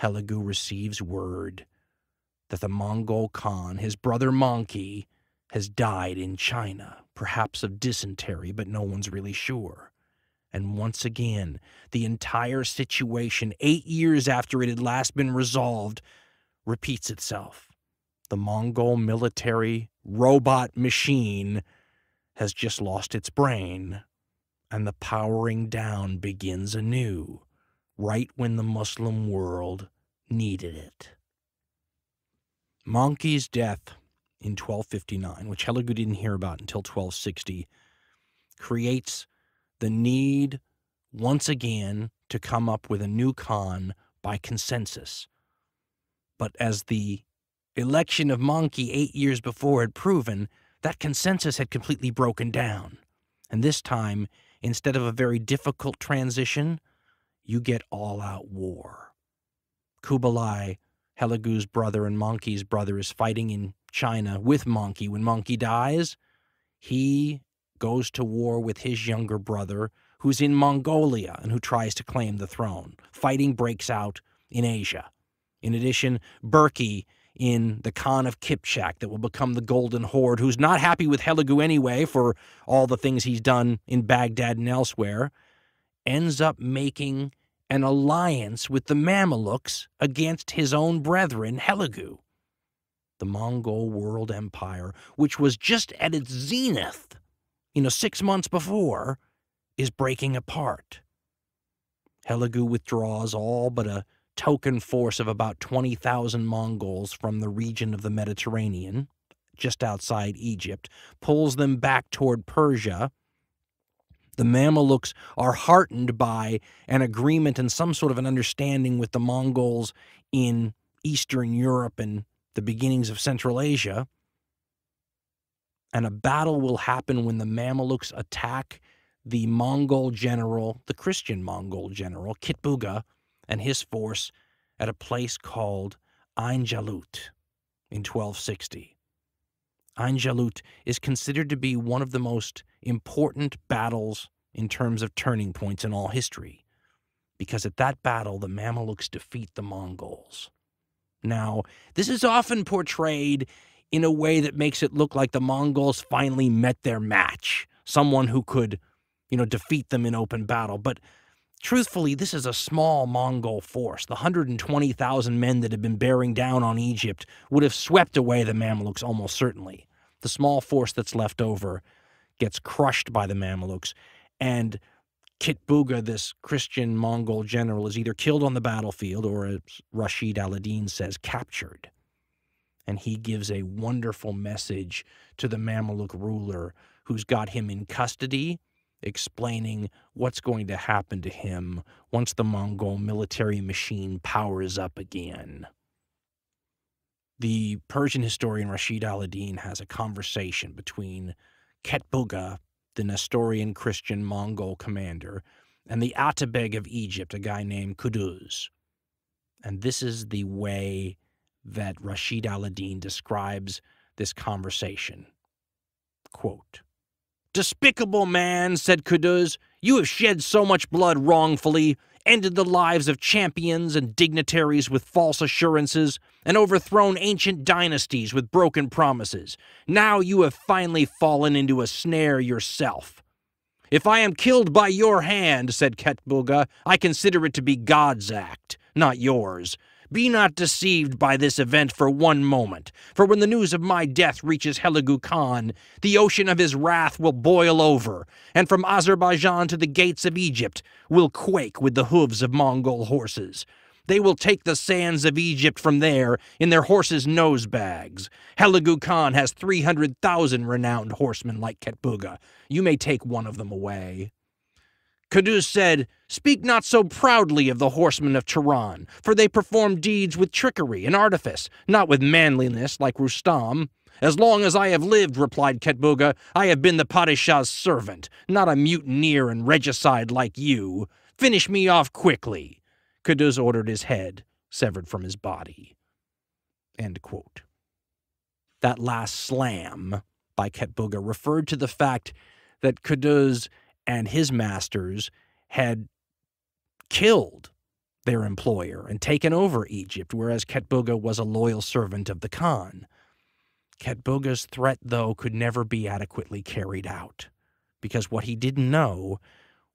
Helegu receives word that the Mongol Khan, his brother Mongke, has died in China, perhaps of dysentery, but no one's really sure. And once again, the entire situation, 8 years after it had last been resolved, repeats itself. The Mongol military robot machine has just lost its brain, and the powering down begins anew, right when the Muslim world needed it. Mongke's death in 1259, which Helegu didn't hear about until 1260, creates the need once again to come up with a new Khan by consensus. But as the election of Mongke 8 years before had proven, that consensus had completely broken down. And this time, instead of a very difficult transition, you get all-out war. Kublai, Helegu's brother and Mongke's brother, is fighting in China with Mongke. When Mongke dies, he goes to war with his younger brother, who's in Mongolia and who tries to claim the throne. Fighting breaks out in Asia. In addition, Berke in the Khan of Kipchak that will become the Golden Horde, who's not happy with Helegu anyway for all the things he's done in Baghdad and elsewhere, ends up making an alliance with the Mamelukes against his own brethren, Helegu. The Mongol world empire, which was just at its zenith, 6 months before, is breaking apart. Helegu withdraws all but a token force of about 20,000 Mongols from the region of the Mediterranean, just outside Egypt, pulls them back toward Persia. The Mamelukes are heartened by an agreement and some sort of an understanding with the Mongols in Eastern Europe and the beginnings of Central Asia. And a battle will happen when the Mamelukes attack the Mongol general, the Christian Mongol general, Kitbuga, and his force at a place called Ain Jalut in 1260. Ain Jalut is considered to be one of the most important battles in terms of turning points in all history, because at that battle, the Mamelukes defeat the Mongols. Now, this is often portrayed in a way that makes it look like the Mongols finally met their match, someone who could, defeat them in open battle. But truthfully, this is a small Mongol force. The 120,000 men that had been bearing down on Egypt would have swept away the Mamelukes almost certainly. The small force that's left over gets crushed by the Mamelukes, and Kitbuga, this Christian Mongol general, is either killed on the battlefield or, as Rashid al-Din says, captured. And he gives a wonderful message to the Mameluke ruler who's got him in custody, explaining what's going to happen to him once the Mongol military machine powers up again. The Persian historian Rashid al-Din has a conversation between Kitbuga, the Nestorian Christian Mongol commander, and the Atabeg of Egypt, a guy named Kuduz. And this is the way that Rashid al-Din describes this conversation. Quote, "Despicable man," said Kuduz, "you have shed so much blood wrongfully, ended the lives of champions and dignitaries with false assurances, and overthrown ancient dynasties with broken promises. Now you have finally fallen into a snare yourself. If I am killed by your hand," said Kitbuga, "I consider it to be God's act, not yours. Be not deceived by this event for one moment, for when the news of my death reaches Hulagu Khan, the ocean of his wrath will boil over, and from Azerbaijan to the gates of Egypt will quake with the hooves of Mongol horses. They will take the sands of Egypt from there in their horses' nose bags. Hulagu Khan has 300,000 renowned horsemen like Ketbuga. You may take one of them away. Kuduz said, Speak not so proudly of the horsemen of Turan, for they perform deeds with trickery and artifice, not with manliness like Rustam. As long as I have lived, replied Ketbuga, I have been the Padishah's servant, not a mutineer and regicide like you. Finish me off quickly. Kuduz ordered his head severed from his body. End quote. That last slam by Ketbuga referred to the fact that Kuduz and his masters had killed their employer and taken over Egypt, whereas Ketbuga was a loyal servant of the Khan. Ketbuga's threat, though, could never be adequately carried out, because what he didn't know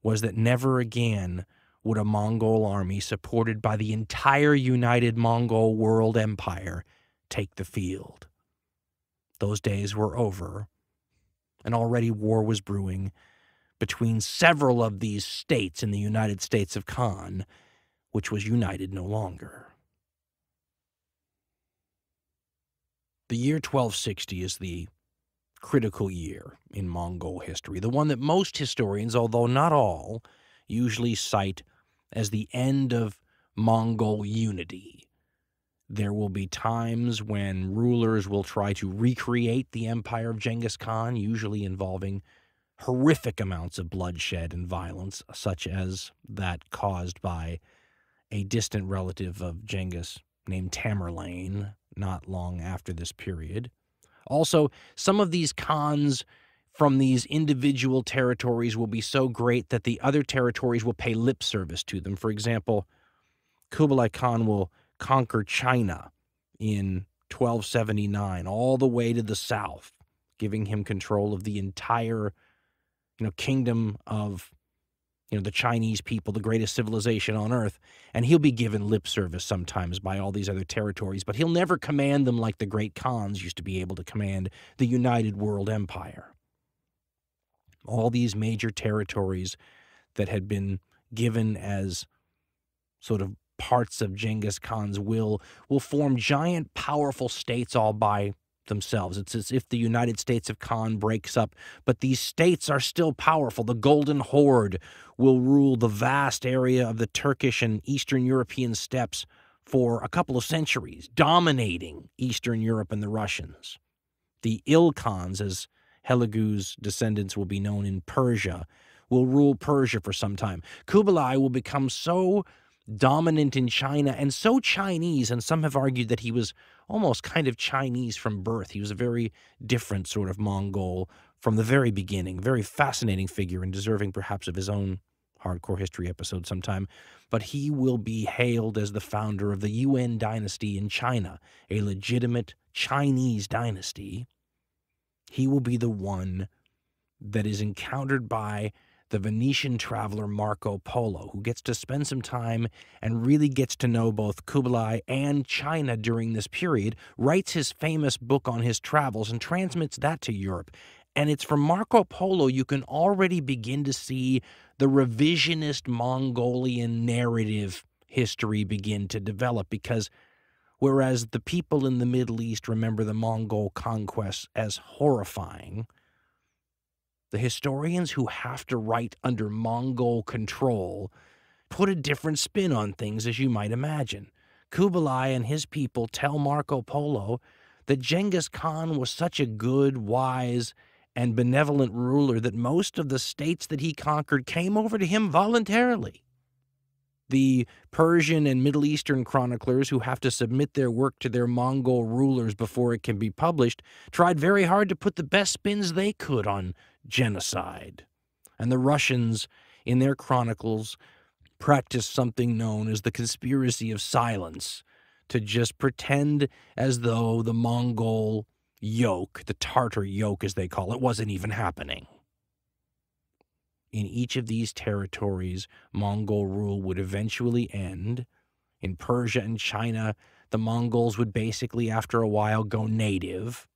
was that never again would a Mongol army supported by the entire united Mongol world empire take the field. Those days were over, and already war was brewing between several of these states in the United States of Khan, which was united no longer. The year 1260 is the critical year in Mongol history, the one that most historians, although not all, usually cite as the end of Mongol unity. There will be times when rulers will try to recreate the empire of Genghis Khan, usually involving horrific amounts of bloodshed and violence, such as that caused by a distant relative of Genghis named Tamerlane not long after this period. Also, some of these Khans from these individual territories will be so great that the other territories will pay lip service to them. For example, Kublai Khan will conquer China in 1279, all the way to the south, giving him control of the entire kingdom of, the Chinese people, the greatest civilization on earth, and he'll be given lip service sometimes by all these other territories, but he'll never command them like the great Khans used to be able to command the united world empire. All these major territories that had been given as sort of parts of Genghis Khan's will form giant, powerful states all by themselves. It's as if the United States of Khan breaks up, but these states are still powerful. The Golden Horde will rule the vast area of the Turkish and Eastern European steppes for a couple of centuries, dominating Eastern Europe and the Russians. The Ilkhans, as Hulagu's descendants will be known in Persia, will rule Persia for some time. Kublai will become so dominant in China and so Chinese, and some have argued that he was almost kind of Chinese from birth. He was a very different sort of Mongol from the very beginning, very fascinating figure and deserving perhaps of his own hardcore history episode sometime. But he will be hailed as the founder of the Yuan dynasty in China, a legitimate Chinese dynasty. He will be the one that is encountered by the Venetian traveler Marco Polo, who gets to spend some time and really gets to know both Kublai and China during this period, writes his famous book on his travels and transmits that to Europe. And it's from Marco Polo you can already begin to see the revisionist Mongolian narrative history begin to develop, because whereas the people in the Middle East remember the Mongol conquests as horrifying, the historians who have to write under Mongol control put a different spin on things, as you might imagine. Kublai and his people tell Marco Polo that Genghis Khan was such a good, wise, and benevolent ruler that most of the states that he conquered came over to him voluntarily. The Persian and Middle Eastern chroniclers, who have to submit their work to their Mongol rulers before it can be published, tried very hard to put the best spins they could on genocide. And the Russians, in their chronicles, practiced something known as the conspiracy of silence, to just pretend as though the Mongol yoke, the Tartar yoke as they call it, wasn't even happening. In each of these territories, Mongol rule would eventually end, In Persia and China, the Mongols would basically, after a while, go native,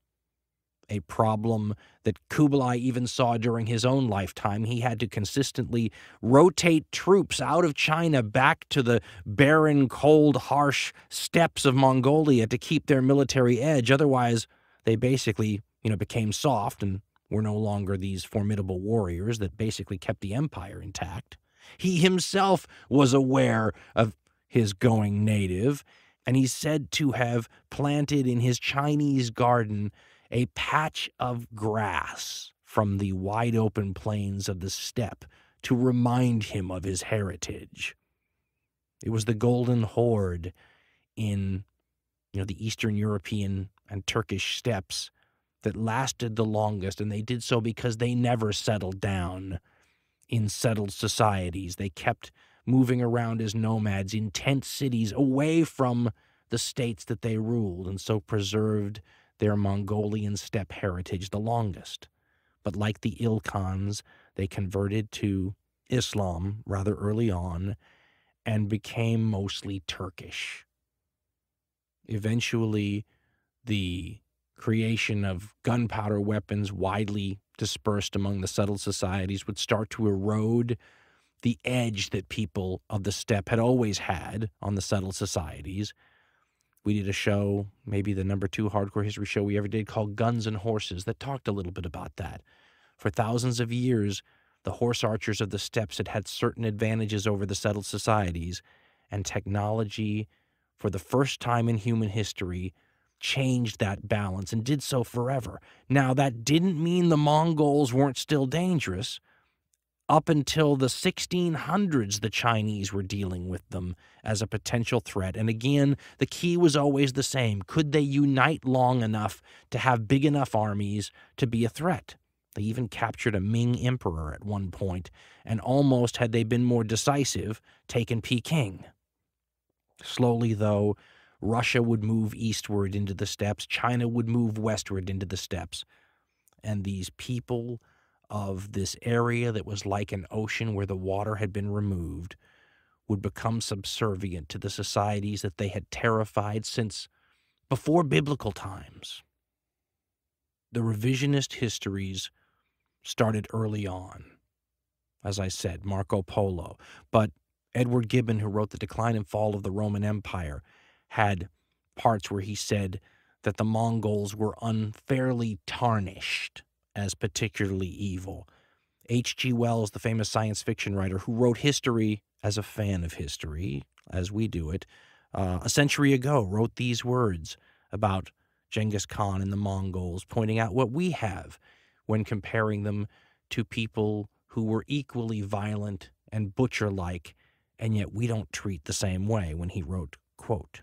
a problem that Kublai even saw during his own lifetime. He had to consistently rotate troops out of China back to the barren, cold, harsh steppes of Mongolia to keep their military edge. Otherwise, they basically, became soft and were no longer these formidable warriors that basically kept the empire intact. He himself was aware of his going native, and he's said to have planted in his Chinese garden a patch of grass from the wide-open plains of the steppe to remind him of his heritage. It was the Golden Horde in, the Eastern European and Turkish steppes that lasted the longest, and they did so because they never settled down in settled societies. They kept moving around as nomads in tent cities away from the states that they ruled, and so preserved their Mongolian steppe heritage the longest. But like the Ilkhans, they converted to Islam rather early on and became mostly Turkish. Eventually, the creation of gunpowder weapons widely dispersed among the settled societies would start to erode the edge that people of the steppe had always had on the settled societies. We did a show, maybe the number 2 hardcore history show we ever did, called Guns and Horses, that talked a little bit about that. For thousands of years, the horse archers of the steppes had had certain advantages over the settled societies, and technology, for the first time in human history, changed that balance and did so forever. Now, that didn't mean the Mongols weren't still dangerous. Up until the 1600s, the Chinese were dealing with them as a potential threat. And again, the key was always the same. Could they unite long enough to have big enough armies to be a threat? They even captured a Ming emperor at one point, and almost, had they been more decisive, taken Peking. Slowly, though, Russia would move eastward into the steppes. China would move westward into the steppes. And these people of this area that was like an ocean where the water had been removed would become subservient to the societies that they had terrified since before biblical times. The revisionist histories started early on. As I said, Marco Polo. But Edward Gibbon, who wrote The Decline and Fall of the Roman Empire, had parts where he said that the Mongols were unfairly tarnished as particularly evil. H.G. Wells, the famous science fiction writer who wrote history as a fan of history, as we do it, a century ago, wrote these words about Genghis Khan and the Mongols, pointing out what we have when comparing them to people who were equally violent and butcher-like, and yet we don't treat the same way, when he wrote, quote,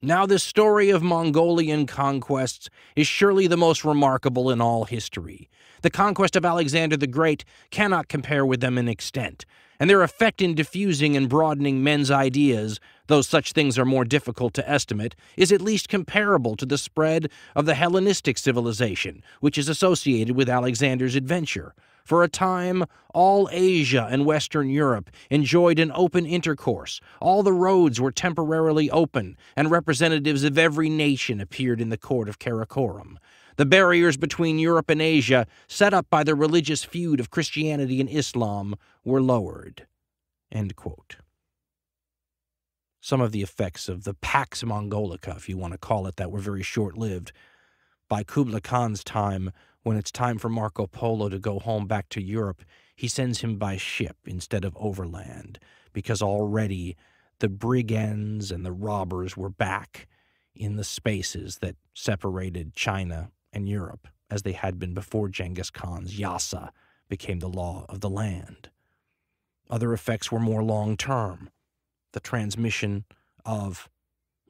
"Now this story of Mongolian conquests is surely the most remarkable in all history. The conquest of Alexander the Great cannot compare with them in extent, and their effect in diffusing and broadening men's ideas, though such things are more difficult to estimate, is at least comparable to the spread of the Hellenistic civilization, which is associated with Alexander's adventure. For a time, all Asia and Western Europe enjoyed an open intercourse. All the roads were temporarily open, and representatives of every nation appeared in the court of Karakorum. The barriers between Europe and Asia, set up by the religious feud of Christianity and Islam, were lowered." End quote. Some of the effects of the Pax Mongolica, if you want to call it that, were very short-lived. By Kublai Khan's time, when it's time for Marco Polo to go home back to Europe, he sends him by ship instead of overland, because already the brigands and the robbers were back in the spaces that separated China and Europe, as they had been before Genghis Khan's Yasa became the law of the land. Other effects were more long-term. The transmission of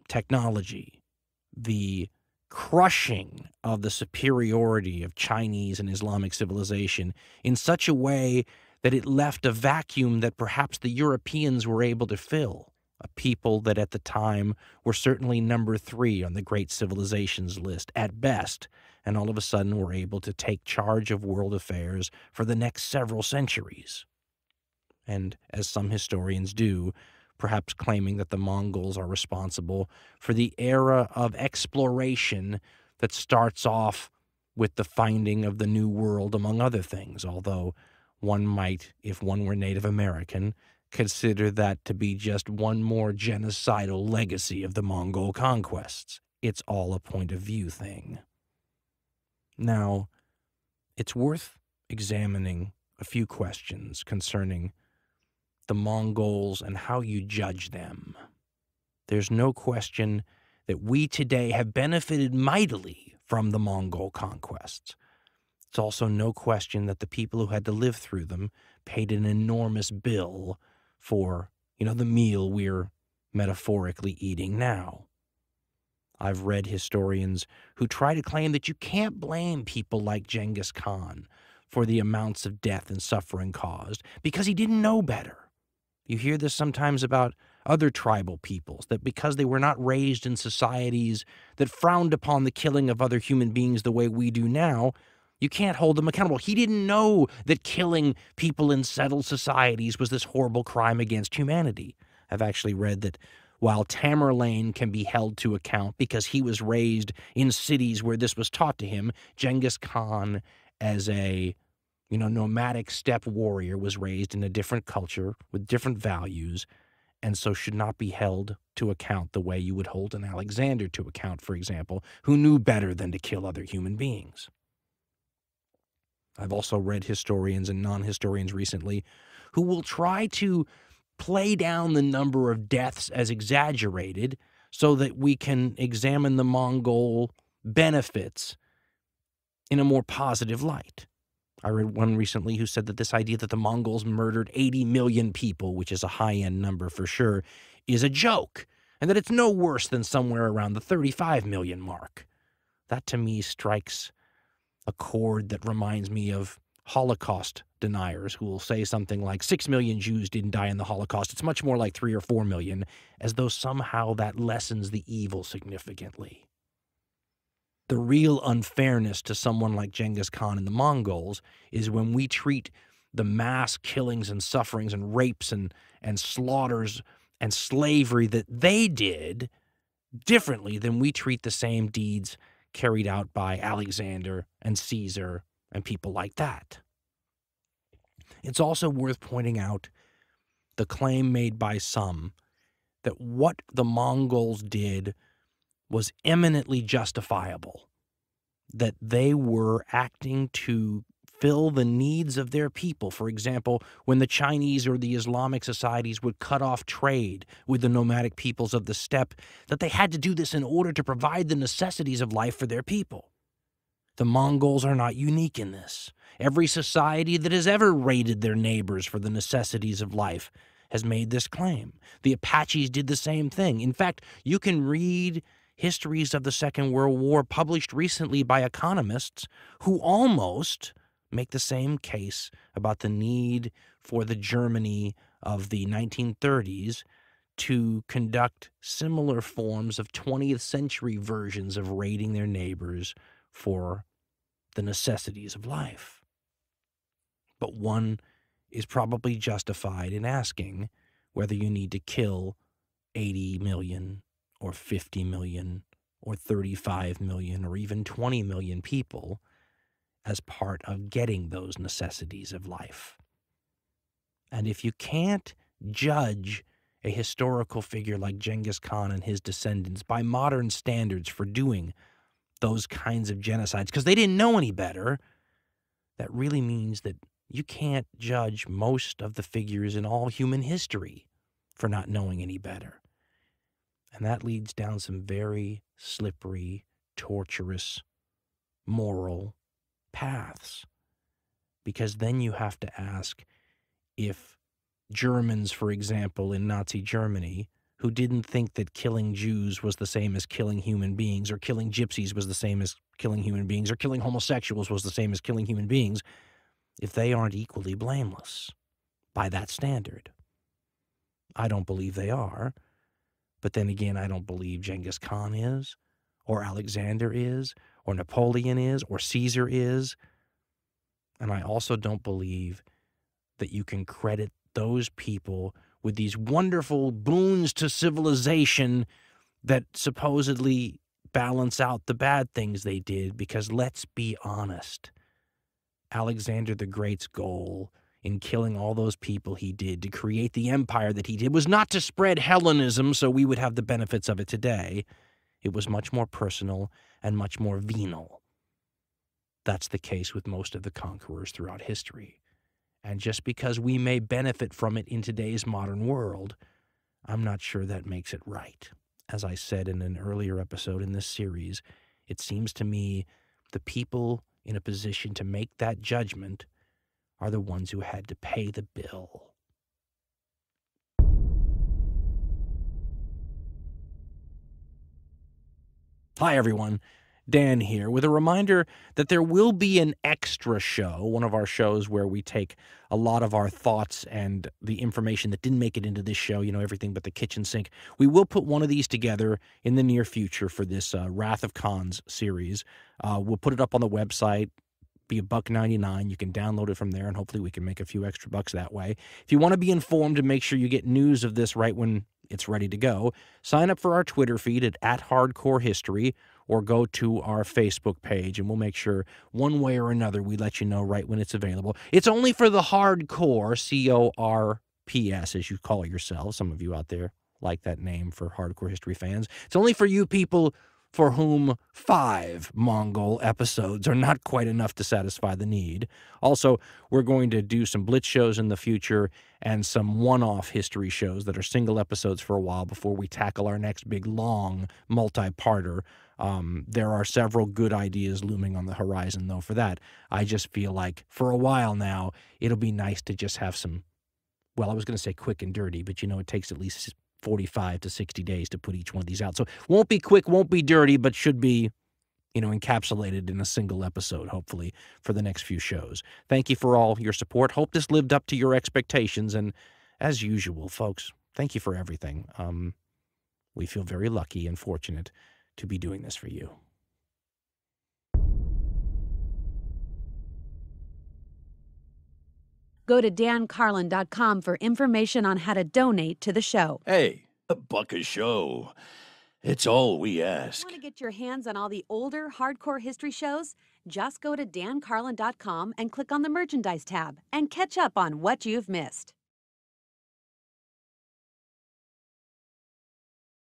technology, the crushing of the superiority of Chinese and Islamic civilization in such a way that it left a vacuum that perhaps the Europeans were able to fill, a people that at the time were certainly number 3 on the great civilizations list at best, and all of a sudden were able to take charge of world affairs for the next several centuries. And as some historians do, perhaps claiming that the Mongols are responsible for the era of exploration that starts off with the finding of the New World, among other things, although one might, if one were Native American, consider that to be just one more genocidal legacy of the Mongol conquests. It's all a point of view thing. Now, it's worth examining a few questions concerning the Mongols and how you judge them. There's no question that we today have benefited mightily from the Mongol conquests. It's also no question that the people who had to live through them paid an enormous bill for, the meal we're metaphorically eating now. I've read historians who try to claim that you can't blame people like Genghis Khan for the amounts of death and suffering caused because he didn't know better. You hear this sometimes about other tribal peoples, that because they were not raised in societies that frowned upon the killing of other human beings the way we do now, you can't hold them accountable. He didn't know that killing people in settled societies was this horrible crime against humanity. I've actually read that while Tamerlane can be held to account because he was raised in cities where this was taught to him, Genghis Khan, as a nomadic steppe warrior, was raised in a different culture with different values, and so should not be held to account the way you would hold an Alexander to account, for example, who knew better than to kill other human beings. I've also read historians and non-historians recently who will try to play down the number of deaths as exaggerated so that we can examine the Mongol benefits in a more positive light. I read one recently who said that this idea that the Mongols murdered 80 million people, which is a high-end number for sure, is a joke, and that it's no worse than somewhere around the 35 million mark. That to me strikes a chord that reminds me of Holocaust deniers who will say something like 6 million Jews didn't die in the Holocaust. It's much more like 3 or 4 million, as though somehow that lessens the evil significantly. The real unfairness to someone like Genghis Khan and the Mongols is when we treat the mass killings and sufferings and rapes and slaughters and slavery that they did differently than we treat the same deeds carried out by Alexander and Caesar and people like that. It's also worth pointing out the claim made by some that what the Mongols did was eminently justifiable, that they were acting to fill the needs of their people. For example, when the Chinese or the Islamic societies would cut off trade with the nomadic peoples of the steppe, that they had to do this in order to provide the necessities of life for their people. The Mongols are not unique in this. Every society that has ever raided their neighbors for the necessities of life has made this claim. The Apaches did the same thing. In fact, you can read histories of the Second World War published recently by economists who almost make the same case about the need for the Germany of the 1930s to conduct similar forms of 20th century versions of raiding their neighbors for the necessities of life. But one is probably justified in asking whether you need to kill 80 million or 50 million or 35 million or even 20 million people as part of getting those necessities of life. And if you can't judge a historical figure like Genghis Khan and his descendants by modern standards for doing those kinds of genocides, because they didn't know any better, that really means that you can't judge most of the figures in all human history for not knowing any better. And that leads down some very slippery, torturous, moral paths. Because then you have to ask if Germans, for example, in Nazi Germany, who didn't think that killing Jews was the same as killing human beings, or killing gypsies was the same as killing human beings, or killing homosexuals was the same as killing human beings, if they aren't equally blameless by that standard. I don't believe they are. But then again, I don't believe Genghis Khan is, or Alexander is, or Napoleon is, or Caesar is. And I also don't believe that you can credit those people with these wonderful boons to civilization that supposedly balance out the bad things they did. Because let's be honest, Alexander the Great's goal in killing all those people he did to create the empire that he did was not to spread Hellenism so we would have the benefits of it today. It was much more personal and much more venal. That's the case with most of the conquerors throughout history. And just because we may benefit from it in today's modern world, I'm not sure that makes it right. As I said in an earlier episode in this series, it seems to me the people in a position to make that judgment are the ones who had to pay the bill. Hi, everyone. Dan here with a reminder that there will be an extra show, one of our shows where we take a lot of our thoughts and the information that didn't make it into this show, everything but the kitchen sink. We will put one of these together in the near future for this Wrath of Khans series. We'll put it up on the website. Be $1.99. You can download it from there, and hopefully we can make a few extra bucks that way. If you want to be informed and make sure you get news of this right when it's ready to go, sign up for our Twitter feed at Hardcore History, or go to our Facebook page, and we'll make sure one way or another we let you know right when it's available. It's only for the hardcore, CORPS, as you call it yourselves. Some of you out there like that name for hardcore history fans. It's only for you people for whom 5 Mongol episodes are not quite enough to satisfy the need. Also, we're going to do some blitz shows in the future and some one-off history shows that are single episodes for a while before we tackle our next big, long, multi-parter. There are several good ideas looming on the horizon, though, for that. I just feel like for a while now, it'll be nice to just have some, well, I was going to say quick and dirty, but it takes at least 45 to 60 days to put each one of these out. So won't be quick, won't be dirty, but should be, encapsulated in a single episode, hopefully, for the next few shows. Thank you for all your support. Hope this lived up to your expectations. And as usual, folks, thank you for everything. We feel very lucky and fortunate to be doing this for you. Go to dancarlin.com for information on how to donate to the show. Hey, $1 a show. It's all we ask. Want to get your hands on all the older hardcore history shows? Just go to dancarlin.com and click on the merchandise tab and catch up on what you've missed.